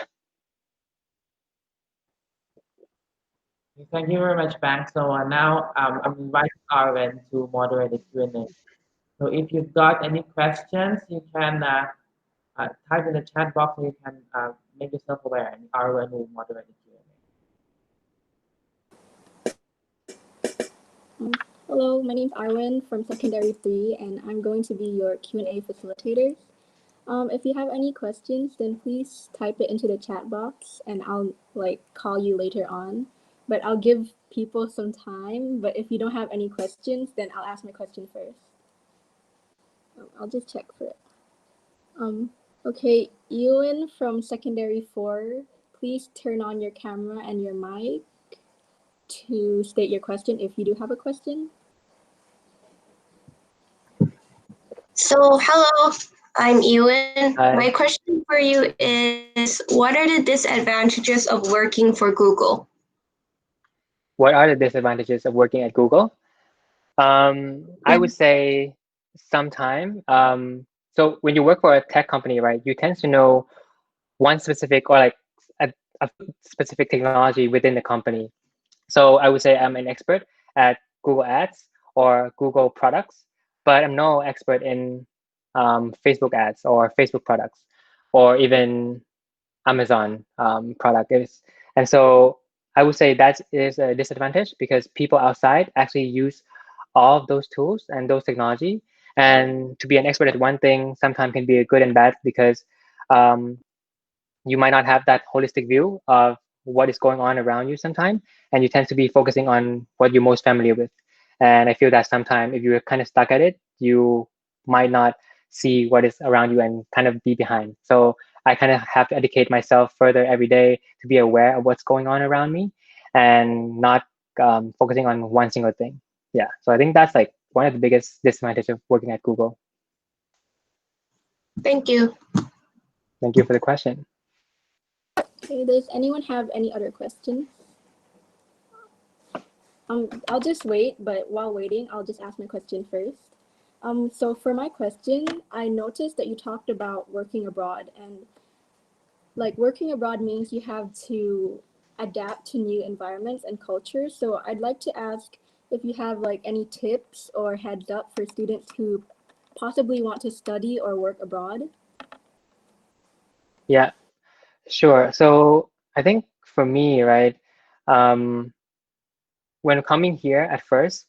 Thank you very much, Bang. So now I'm inviting Arwen to moderate the Q&A. So if you've got any questions, you can type in the chat box, or you can make yourself aware, and Arwen will moderate the Q&A. Hello, my name is Arwen from Secondary 3, and I'm going to be your Q&A facilitator. If you have any questions, then please type it into the chat box, and I'll call you later on. But I'll give people some time. But if you don't have any questions, then I'll ask my question first. I'll just check for it. Okay, Ewan from Secondary 4, please turn on your camera and your mic to state your question if you do have a question. So, hello, I'm Ewan. Hi. My question for you is, what are the disadvantages of working for Google? What are the disadvantages of working at Google? I would say sometime. So when you work for a tech company, right, you tend to know one specific, or like a specific technology within the company. So I would say I'm an expert at Google Ads or Google products, but I'm no expert in Facebook ads or Facebook products, or even Amazon product is. And so I would say that is a disadvantage, because people outside actually use all of those tools and those technology. And to be an expert at one thing sometimes can be good and bad, because you might not have that holistic view of what is going on around you sometimes, and you tend to be focusing on what you're most familiar with. And I feel that sometimes if you're kind of stuck at it, you might not see what is around you and kind of be behind. So I kind of have to educate myself further every day to be aware of what's going on around me, and not focusing on one single thing. Yeah, so I think that's like one of the biggest disadvantages of working at Google. Thank you. Thank you for the question. Okay, does anyone have any other questions? I'll just wait, but while waiting, I'll just ask my question first. So for my question, I noticed that you talked about working abroad, and working abroad means you have to adapt to new environments and cultures. So I'd like to ask if you have any tips or heads up for students who possibly want to study or work abroad. Yeah, sure. So I think for me, right, when coming here at first,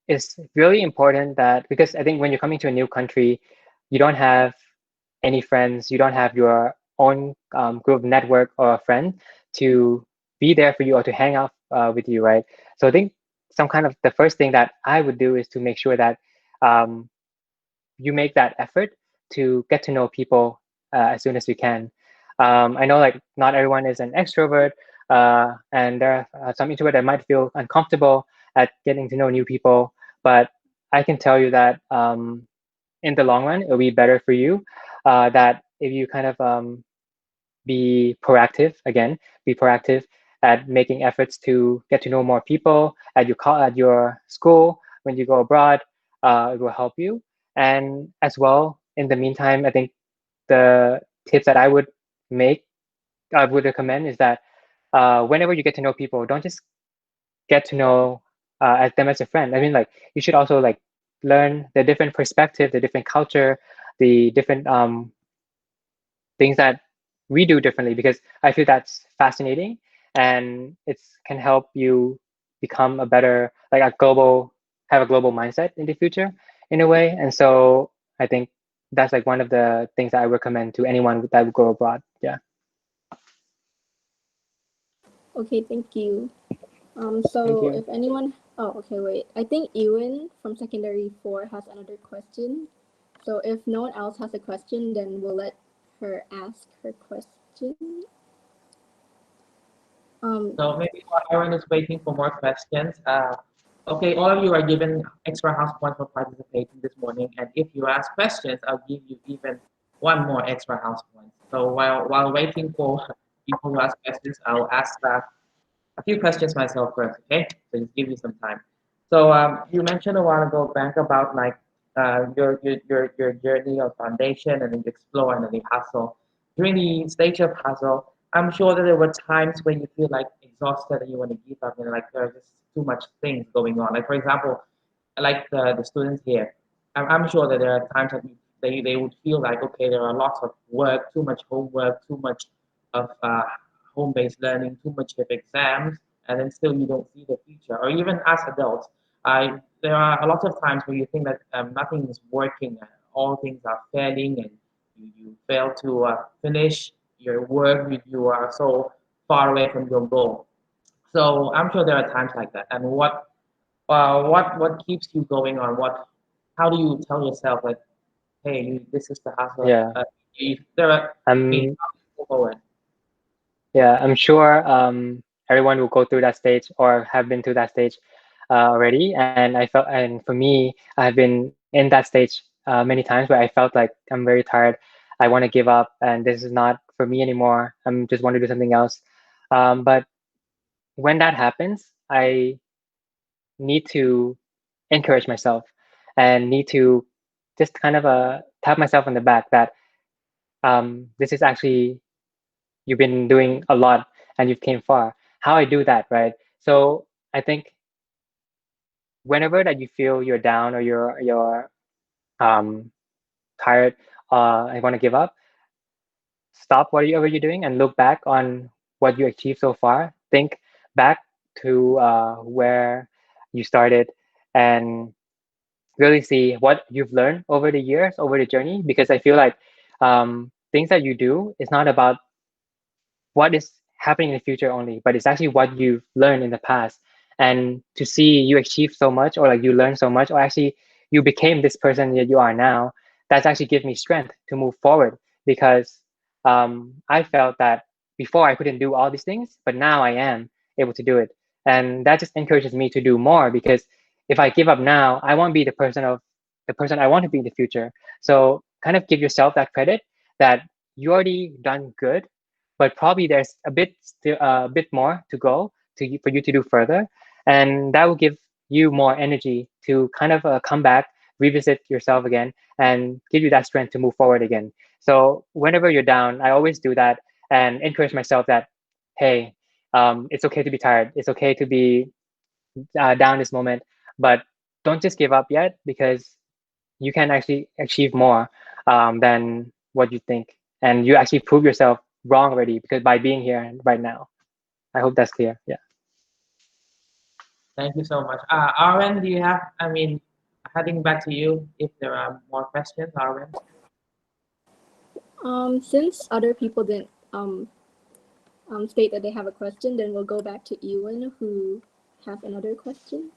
it's really important that, because I think when you're coming to a new country, you don't have any friends, you don't have your own group network or a friend to be there for you or to hang out with you, right? So I think the first thing that I would do is to make sure that you make that effort to get to know people as soon as you can. I know not everyone is an extrovert, and there are some introverts that might feel uncomfortable at getting to know new people, but I can tell you that in the long run, it'll be better for you, that if you kind of be proactive at making efforts to get to know more people at your school when you go abroad. It will help you. And as well, in the meantime, I think the tips that I would recommend is that whenever you get to know people, don't just get to know them as a friend. I mean, you should also learn the different perspective, the different culture, the different things that we do differently, because I feel that's fascinating, and it can help you become a better, have a global mindset in the future in a way. And so I think that's one of the things that I recommend to anyone that would go abroad. Yeah. Okay, thank you. Thank So you. if anyone, okay, wait. I think Ewan from Secondary 4 has another question. So if no one else has a question, then we'll let her ask her question. So maybe while Aaron is waiting for more questions, okay, all of you are given extra house points for participating this morning, and if you ask questions, I'll give you even one more extra house point. So while waiting for people to ask questions, I'll ask a few questions myself first, okay? So just give you some time. So you mentioned a while ago, Bank, about like your journey of foundation, and then you explore and then you hustle. During the stage of hustle, I'm sure that there were times when you feel like exhausted and you want to give up, and like there are just too much things going on. Like for example, like the students here, I'm sure that there are times that they would feel like, okay, there are lots of work, too much homework, too much of home-based learning, too much of exams, and then still you don't see the future. Or even as adults, there are a lot of times where you think that nothing is working, and all things are failing, and you fail to finish your work, you are so far away from your goal. So I'm sure there are times like that. And what keeps you going on? How do you tell yourself like, hey, this is the hustle? Yeah. There are I'm go forward. Yeah, I'm sure everyone will go through that stage or have been through that stage already. And for me, I've been in that stage many times where I felt like I'm very tired. I want to give up, and this is not for me anymore. I'm just want to do something else. But when that happens, I need to encourage myself and need to just kind of tap myself on the back that this is actually you've been doing a lot and you've came far. How I do that, right? So I think whenever that you feel you're down or you're um, tired, I want to give up, stop whatever you're doing and look back on what you achieved so far. Think back to where you started and really see what you've learned over the years, over the journey. Because I feel like things that you do is not about what is happening in the future only, but it's actually what you've learned in the past. And to see you achieve so much, or like you learn so much, or actually you became this person that you are now, that's actually gives me strength to move forward. Because I felt that before I couldn't do all these things, but now I am able to do it. And that just encourages me to do more, because if I give up now, I won't be the person I want to be in the future. So kind of give yourself that credit that you already done good, but probably there's a bit more to go for you to do further, and that will give you more energy to kind of come back, revisit yourself again, and give you that strength to move forward again. So whenever you're down, I always do that and encourage myself that, hey, it's okay to be tired. It's okay to be down this moment, but don't just give up yet, because you can actually achieve more than what you think. And you actually prove yourself wrong already, because by being here right now. I hope that's clear. Yeah. Thank you so much. Arwen, do you have? I mean, heading back to you. If there are more questions, Arwen. Since other people didn't state that they have a question, then we'll go back to Ewan, who have another question.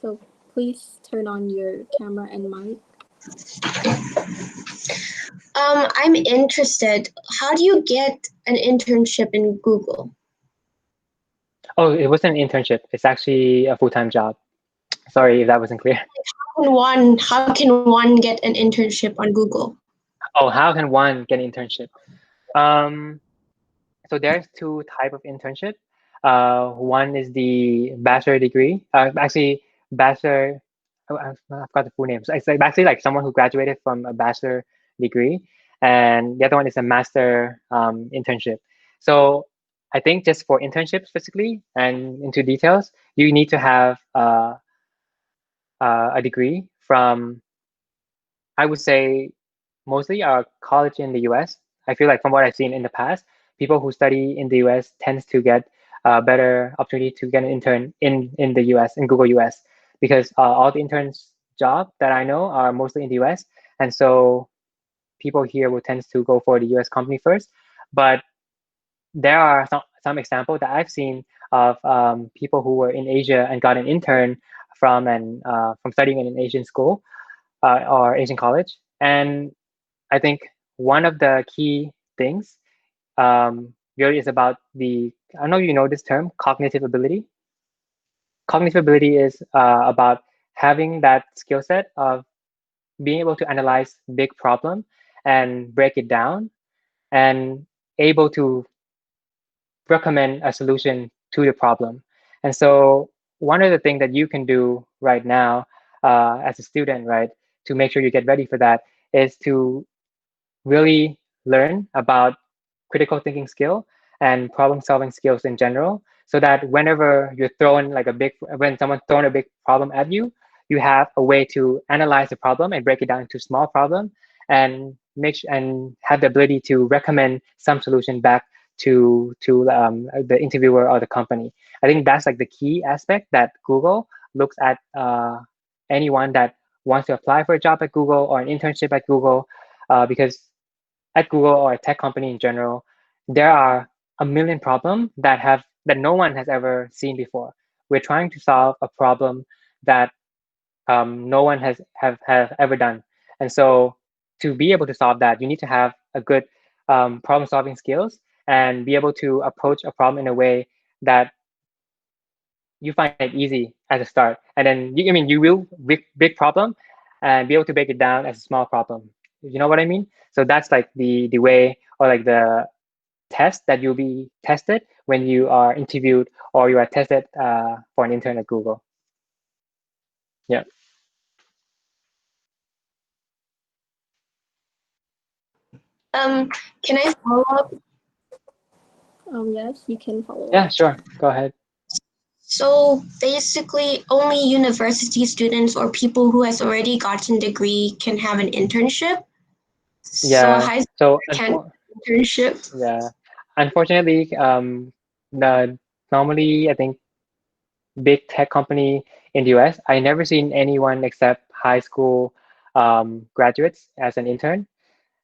So please turn on your camera and mic. I'm interested. How do you get an internship in Google? Oh, it wasn't an internship. It's actually a full-time job. Sorry if that wasn't clear. How can one get an internship on Google? Oh, how can one get an internship? So there's two type of internship. One is the bachelor degree. Actually, bachelor. Oh, I forgot the full name. So it's like actually like someone who graduated from a bachelor degree, and the other one is a master internship. So I think just for internships physically and into details, you need to have a degree from, I would say, mostly a college in the US. I feel like from what I've seen in the past, people who study in the US tends to get a better opportunity to get an intern in the US, in Google US, because all the interns job that I know are mostly in the US. And so people here will tend to go for the US company first. But there are some examples that I've seen of people who were in Asia and got an intern from studying in an Asian school or Asian college. And I think one of the key things really is about I don't know if you know this term, cognitive ability. Cognitive ability is about having that skill set of being able to analyze big problem and break it down and able to recommend a solution to the problem. And so one of the things that you can do right now as a student, right, to make sure you get ready for that is to really learn about critical thinking skill and problem solving skills in general, so that whenever you're thrown like when someone's thrown a big problem at you, you have a way to analyze the problem and break it down into small problem and and have the ability to recommend some solution back to the interviewer or the company. I think that's like the key aspect that Google looks at anyone that wants to apply for a job at Google or an internship at Google, because at Google or a tech company in general, there are a million problems that no one has ever seen before. We're trying to solve a problem that no one have ever done. And so to be able to solve that, you need to have a good problem solving skills and be able to approach a problem in a way that you find it easy as a start. And then you will big problem and be able to break it down as a small problem. You know what I mean? So that's like the way, or like the test that you'll be tested when you are interviewed or you are tested for an intern at Google. Yeah. Can I follow up? Yes, you can follow up. Yeah, sure. Go ahead. So basically, only university students or people who has already gotten degree can have an internship. So a Yeah. high So school can't internship. yeah, unfortunately, normally I think big tech company in the US, I never seen anyone except high school graduates as an intern.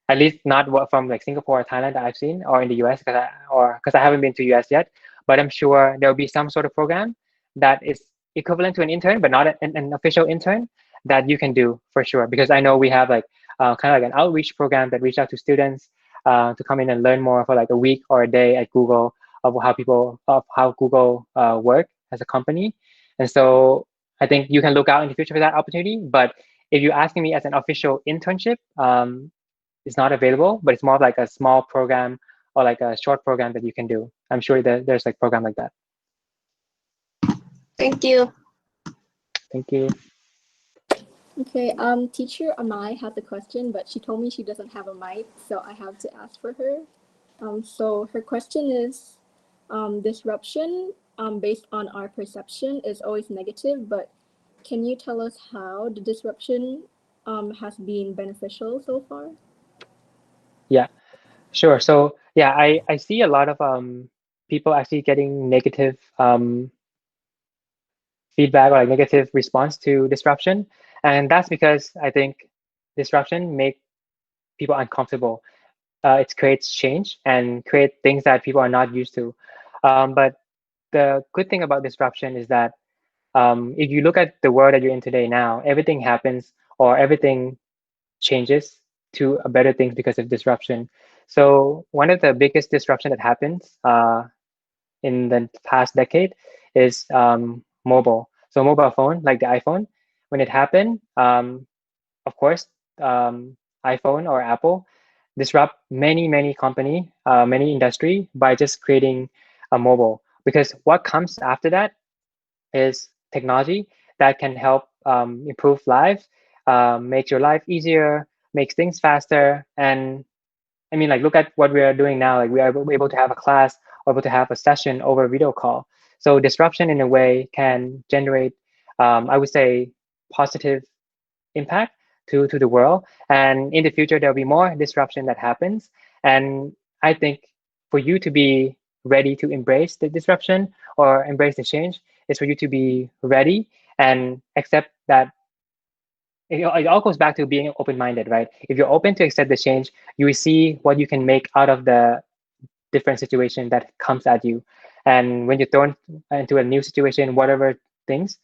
At least not from like Singapore or Thailand that I've seen, or in the US, because I haven't been to US yet. But I'm sure there'll be some sort of program that is equivalent to an intern, but not an official intern that you can do for sure. Because I know we have like kind of like an outreach program that reach out to students to come in and learn more for like a week or a day at Google of how Google work as a company. And so I think you can look out in the future for that opportunity. But if you're asking me as an official internship, it's not available, but it's more of like a small program or like a short program that you can do. I'm sure that there's like program like that. Thank you. Thank you. Okay, teacher Amai has a question, but she told me she doesn't have a mic, so I have to ask for her. So her question is, disruption based on our perception is always negative, but can you tell us how the disruption has been beneficial so far? Yeah, sure. So yeah, I see a lot of people actually getting negative feedback or like negative response to disruption, and that's because I think disruption make people uncomfortable. It creates change and create things that people are not used to. But the good thing about disruption is that if you look at the world that you're in today now, everything happens or everything changes to a better things because of disruption. So one of the biggest disruption that happens in the past decade is mobile. So mobile phone, like the iPhone, when it happened, of course, iPhone or Apple disrupt many company, many industry by just creating a mobile. Because what comes after that is technology that can help improve lives, make your life easier, makes things faster. And I mean, like, look at what we are doing now. Like, we are able to have a class, or able to have a session over a video call. So disruption in a way can generate, I would say, positive impact to the world. And in the future, there'll be more disruption that happens. And I think for you to be ready to embrace the disruption or embrace the change is for you to be ready and accept that it all goes back to being open-minded, right? If you're open to accept the change, you will see what you can make out of the different situation that comes at you. And when you're thrown into a new situation, whatever things,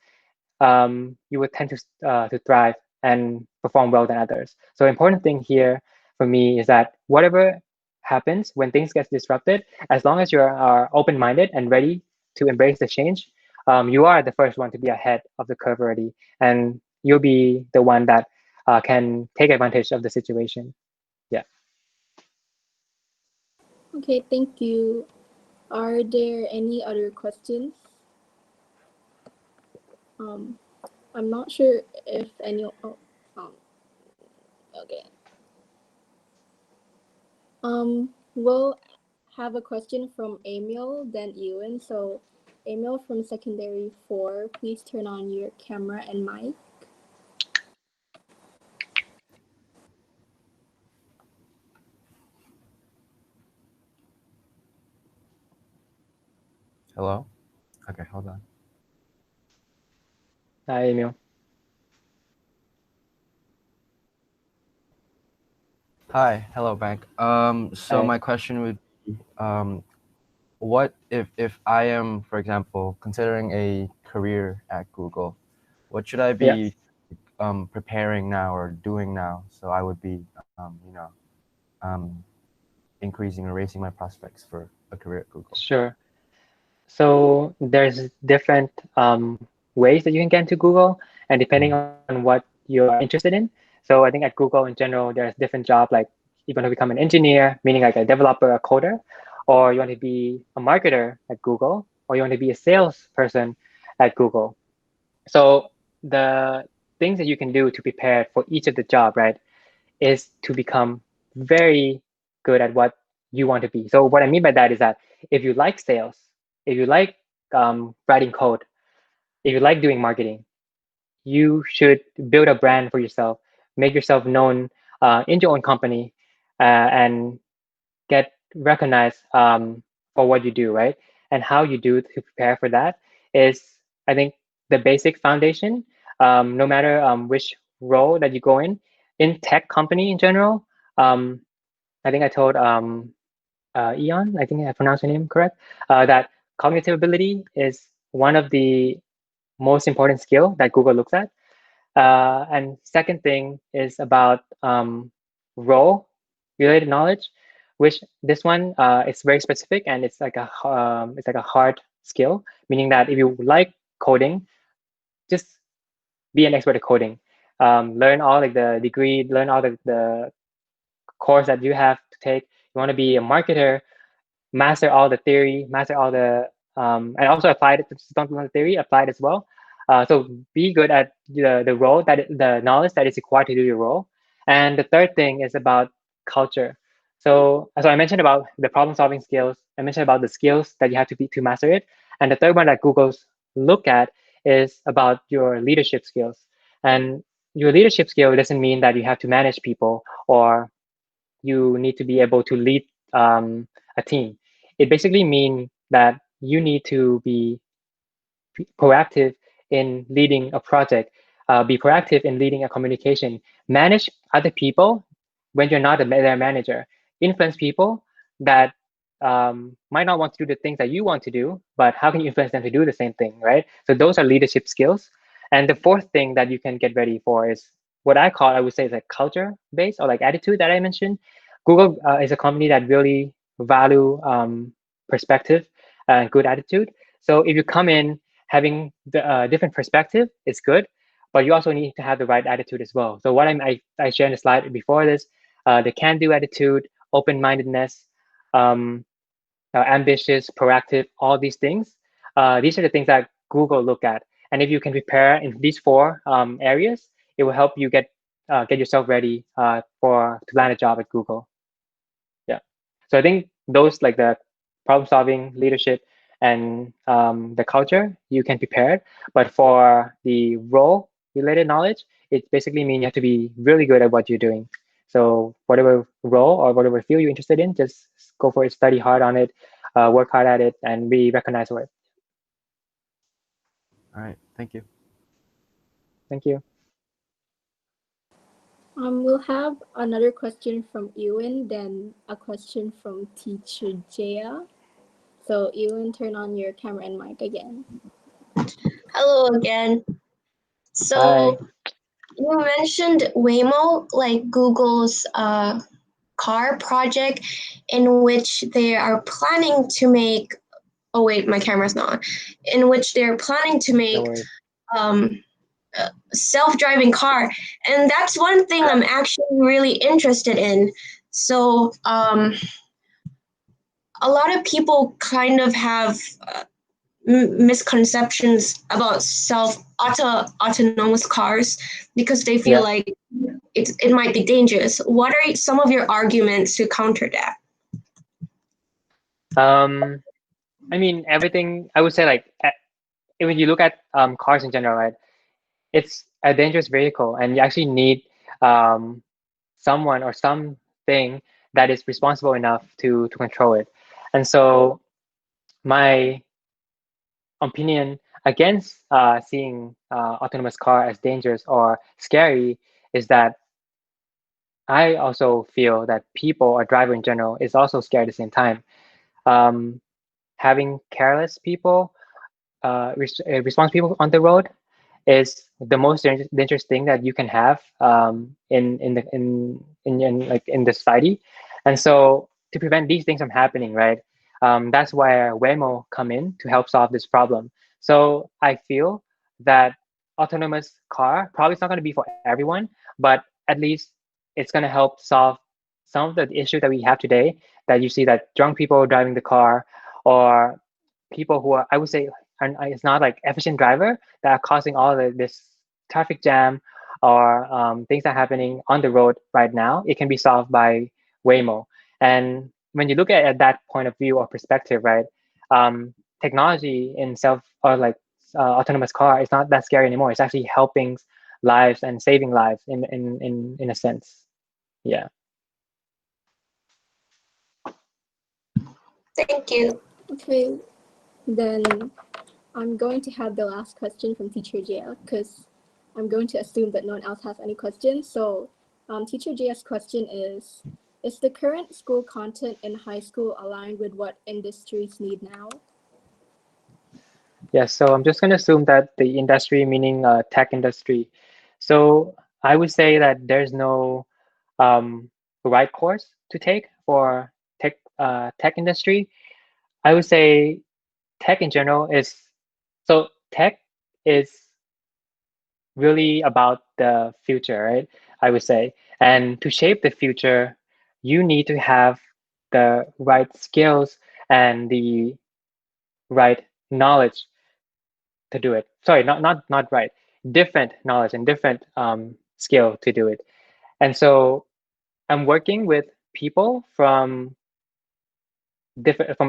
you would tend to thrive and perform well than others. So important thing here for me is that whatever happens, when things get disrupted, as long as you are open-minded and ready to embrace the change, you are the first one to be ahead of the curve already, and you'll be the one that can take advantage of the situation. Yeah. Okay, thank you. Are there any other questions? I'm not sure if any. Oh, okay. We'll have a question from Emil, then Ewan. So, Emil from Secondary 4, please turn on your camera and mic. Hello? Okay, hold on. Hi, Emil. Hi, hello, Bank. So Hi. my question would be, what if I am, for example, considering a career at Google, what should I Yeah. be preparing now or doing now so I would be, increasing or raising my prospects for a career at Google? Sure. So there's different ways that you can get into Google, and depending on what you are interested in. So I think at Google in general, there's different jobs, like you want to become an engineer, meaning like a developer, a coder, or you want to be a marketer at Google, or you want to be a salesperson at Google. So the things that you can do to prepare for each of the job, right, is to become very good at what you want to be. So what I mean by that is that if you like sales, if you like writing code, if you like doing marketing, you should build a brand for yourself, make yourself known in your own company, and get recognized for what you do, right? And how you do to prepare for that is, I think, the basic foundation. No matter which role that you go in tech company in general. I think I told Eon, I think I pronounced her name correct, that cognitive ability is one of the most important skill that Google looks at. And second thing is about role related knowledge, which this one is very specific and it's like a hard skill, meaning that if you like coding, just be an expert at coding. Learn all like the degree, learn all the course that you have to take. You want to be a marketer, master all the theory, master all the and also apply it to something on the theory, apply it as well. So be good at the role that the knowledge that is required to do your role. And the third thing is about culture. So I mentioned about the problem solving skills. I mentioned about the skills that you have to be to master it. And the third one that Google's look at is about your leadership skills. And your leadership skill doesn't mean that you have to manage people or you need to be able to lead a team. It basically means that you need to be proactive in leading a project, be proactive in leading a communication, manage other people when you're not their manager, influence people that might not want to do the things that you want to do, but how can you influence them to do the same thing, right? So those are leadership skills. And the fourth thing that you can get ready for is what I would say is like culture based or like attitude that I mentioned. Google is a company that really value perspective and good attitude. So if you come in having the different perspective, it's good, but you also need to have the right attitude as well. So what I shared in the slide before this, the can-do attitude, open-mindedness, ambitious, proactive, all these things. These are the things that Google look at. And if you can prepare in these four areas, it will help you get yourself ready to land a job at Google. Yeah. So I think those like the problem solving, leadership, and the culture, you can prepare. But for the role related knowledge, it basically means you have to be really good at what you're doing. So whatever role or whatever field you're interested in, just go for it, study hard on it, work hard at it, and be recognized for it. All right, thank you. Thank you. We'll have another question from Ewan, then a question from teacher Jaya. So Ewan, turn on your camera and mic again. Hello again. So Hi. you mentioned Waymo, like Google's car project in which they are planning to make. Oh wait, my camera's not on. In which they're planning to make a self-driving car, and that's one thing I'm actually really interested in. So a lot of people kind of have misconceptions about autonomous cars because they feel like it might be dangerous. What are some of your arguments to counter that? I mean, everything, I would say, like, when you look at cars in general, right, it's a dangerous vehicle, and you actually need someone or something that is responsible enough to control it. And so my opinion against seeing autonomous car as dangerous or scary is that I also feel that people or driver in general is also scary at the same time. Having careless people, responsible people on the road is the most dangerous thing that you can have in the society. And so to prevent these things from happening, right? That's where Waymo come in to help solve this problem. So I feel that autonomous car probably it's not going to be for everyone, but at least it's going to help solve some of the issues that we have today. That you see that drunk people driving the car, or people who are, I would say, and it's not like efficient driver that are causing all this traffic jam or things that are happening on the road right now. It can be solved by Waymo. And when you look at that point of view or perspective, right, technology in self or like autonomous car is not that scary anymore. It's actually helping lives and saving lives in a sense. Yeah. Thank you. Okay, then I'm going to have the last question from Teacher Jia because I'm going to assume that no one else has any questions. So Teacher Jia's question is the current school content in high school aligned with what industries need now? Yes, so I'm just going to assume that the industry, meaning tech industry. So I would say that there's no right course to take for tech industry. I would say tech in general is, so tech is really about the future, right? I would say. And to shape the future, you need to have the right skills and the right knowledge to do it. Sorry, not right. Different knowledge and different skill to do it. And so I'm working with people from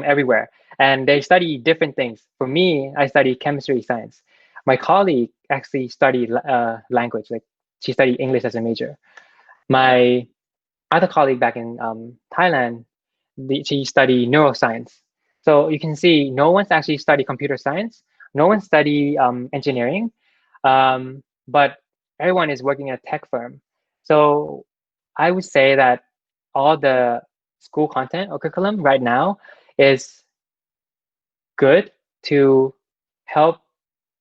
everywhere, and they study different things. For me, I study chemistry science. My colleague actually studied language, like she studied English as a major. My other colleague back in Thailand, she studied neuroscience. So you can see no one's actually studied computer science, no one studied engineering, but everyone is working at a tech firm. So I would say that all the school content or curriculum right now is good to help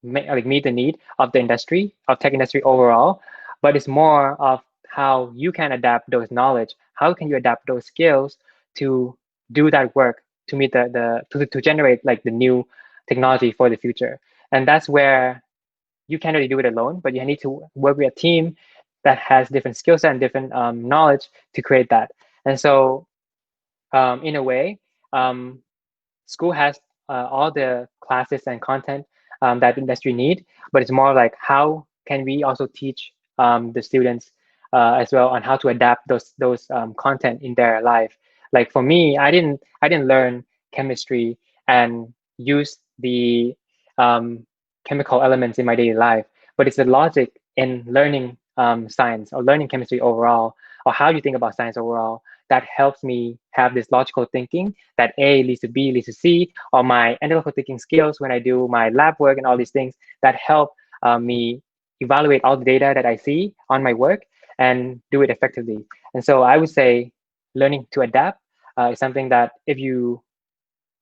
meet the need of the industry, of tech industry overall, but it's more of how you can adapt those knowledge, how can you adapt those skills to do that work to meet to generate like the new technology for the future. And that's where you can't really do it alone, but you need to work with a team that has different skill set and different knowledge to create that. And so in a way, school has all the classes and content that the industry need, but it's more like how can we also teach the students as well on how to adapt those content in their life. Like for me, I didn't learn chemistry and use the chemical elements in my daily life, but it's the logic in learning science or learning chemistry overall, or how you think about science overall, that helps me have this logical thinking that A leads to B leads to C, or my analytical thinking skills when I do my lab work and all these things that help me evaluate all the data that I see on my work and do it effectively. And so I would say learning to adapt is something that if you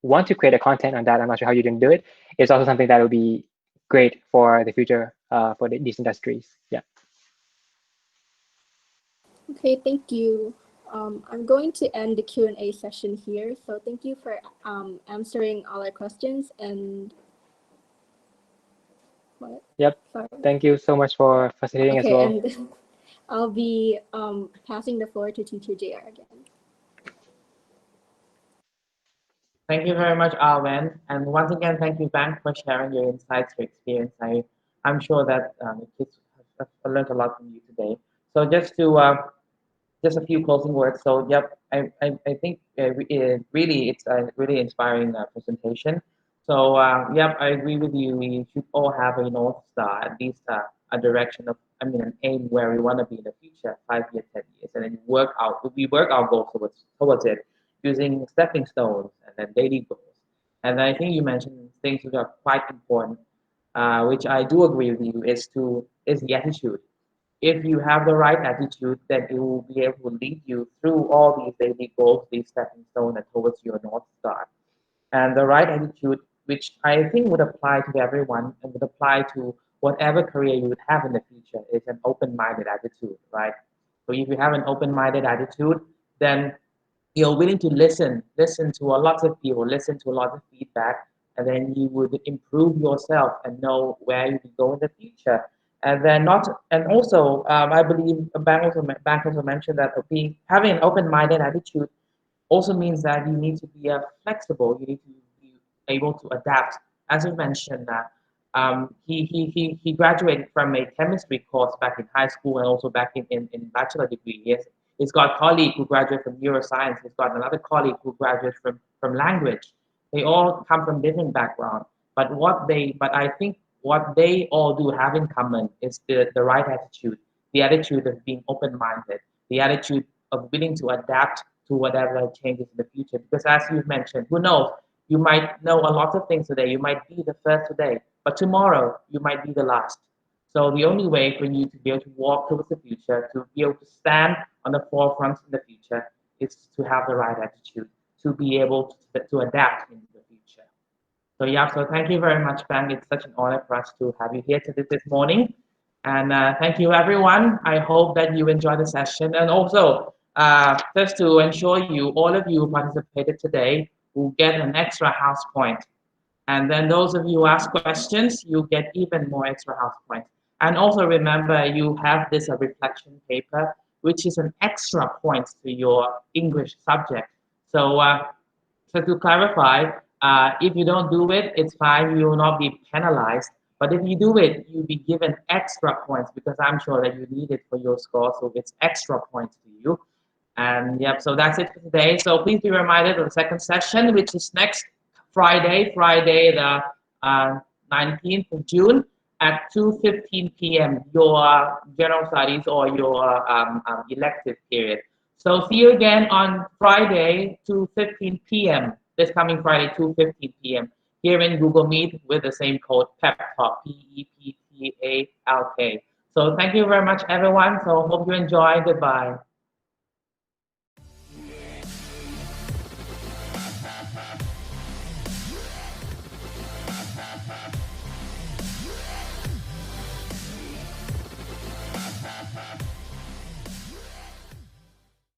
want to create a content on that, I'm not sure how you can do it, it's also something that will be great for the future for these industries. Yeah. Okay, thank you. I'm going to end the Q&A session here. So thank you for answering all our questions and what? Yep. Sorry. Thank you so much for facilitating as Okay, well. and I'll be passing the floor to Teacher JR again. Thank you very much, Alvin. And once again, thank you, Bank, for sharing your insights, your experience. I'm sure that the kids have learned a lot from you today. So just a few closing words. So, yep, I think really it's a really inspiring presentation. So, yep, I agree with you. We should all have a North Star, at least a direction of, an aim where we want to be in the future, 5 years, 10 years, and then we work our goals towards it using stepping stones and then daily goals. And I think you mentioned things which are quite important, which I do agree with you, is the attitude. If you have the right attitude, then it will be able to lead you through all these daily goals, these stepping stones, and towards your North Star. And the right attitude, which I think would apply to everyone and would apply to whatever career you would have in the future, is an open-minded attitude, right? So if you have an open-minded attitude, then you're willing to listen to a lot of people, listen to a lot of feedback, and then you would improve yourself and know where you can go in the future. And then not, and also, I believe Bank also mentioned that having an open-minded attitude also means that you need to be flexible. You need to be able to adapt. As you mentioned, that he graduated from a chemistry course back in high school and also back in bachelor degree. Yes, he's got a colleague who graduated from neuroscience. He's got another colleague who graduated from language. They all come from different backgrounds. But I think what they all do have in common is the right attitude, the attitude of being open-minded, the attitude of willing to adapt to whatever changes in the future. Because as you mentioned, who knows? You might know a lot of things today. You might be the first today, but tomorrow you might be the last. So the only way for you to be able to walk towards the future, to be able to stand on the forefront in the future, is to have the right attitude, to be able to adapt into the future. So yeah, so thank you very much, Ben. It's such an honor for us to have you here this morning. And thank you, everyone. I hope that you enjoy the session. And also, just to ensure you, all of you who participated today will get an extra house point. And then those of you who ask questions, you get even more extra house points. And also remember, you have this reflection paper, which is an extra point to your English subject. So, so to clarify, if you don't do it, it's fine. You will not be penalized. But if you do it, you'll be given extra points because I'm sure that you need it for your score. So it's extra points to you. And yep, so that's it for today. So please be reminded of the second session, which is next Friday the 19th of June at 2:15 p.m. Your general studies or your elective period. So see you again on Friday, 2:15 p.m. This coming Friday, 2:15 p.m. here in Google Meet with the same code Peptalk, Peptalk. So thank you very much, everyone. So hope you enjoy. Goodbye.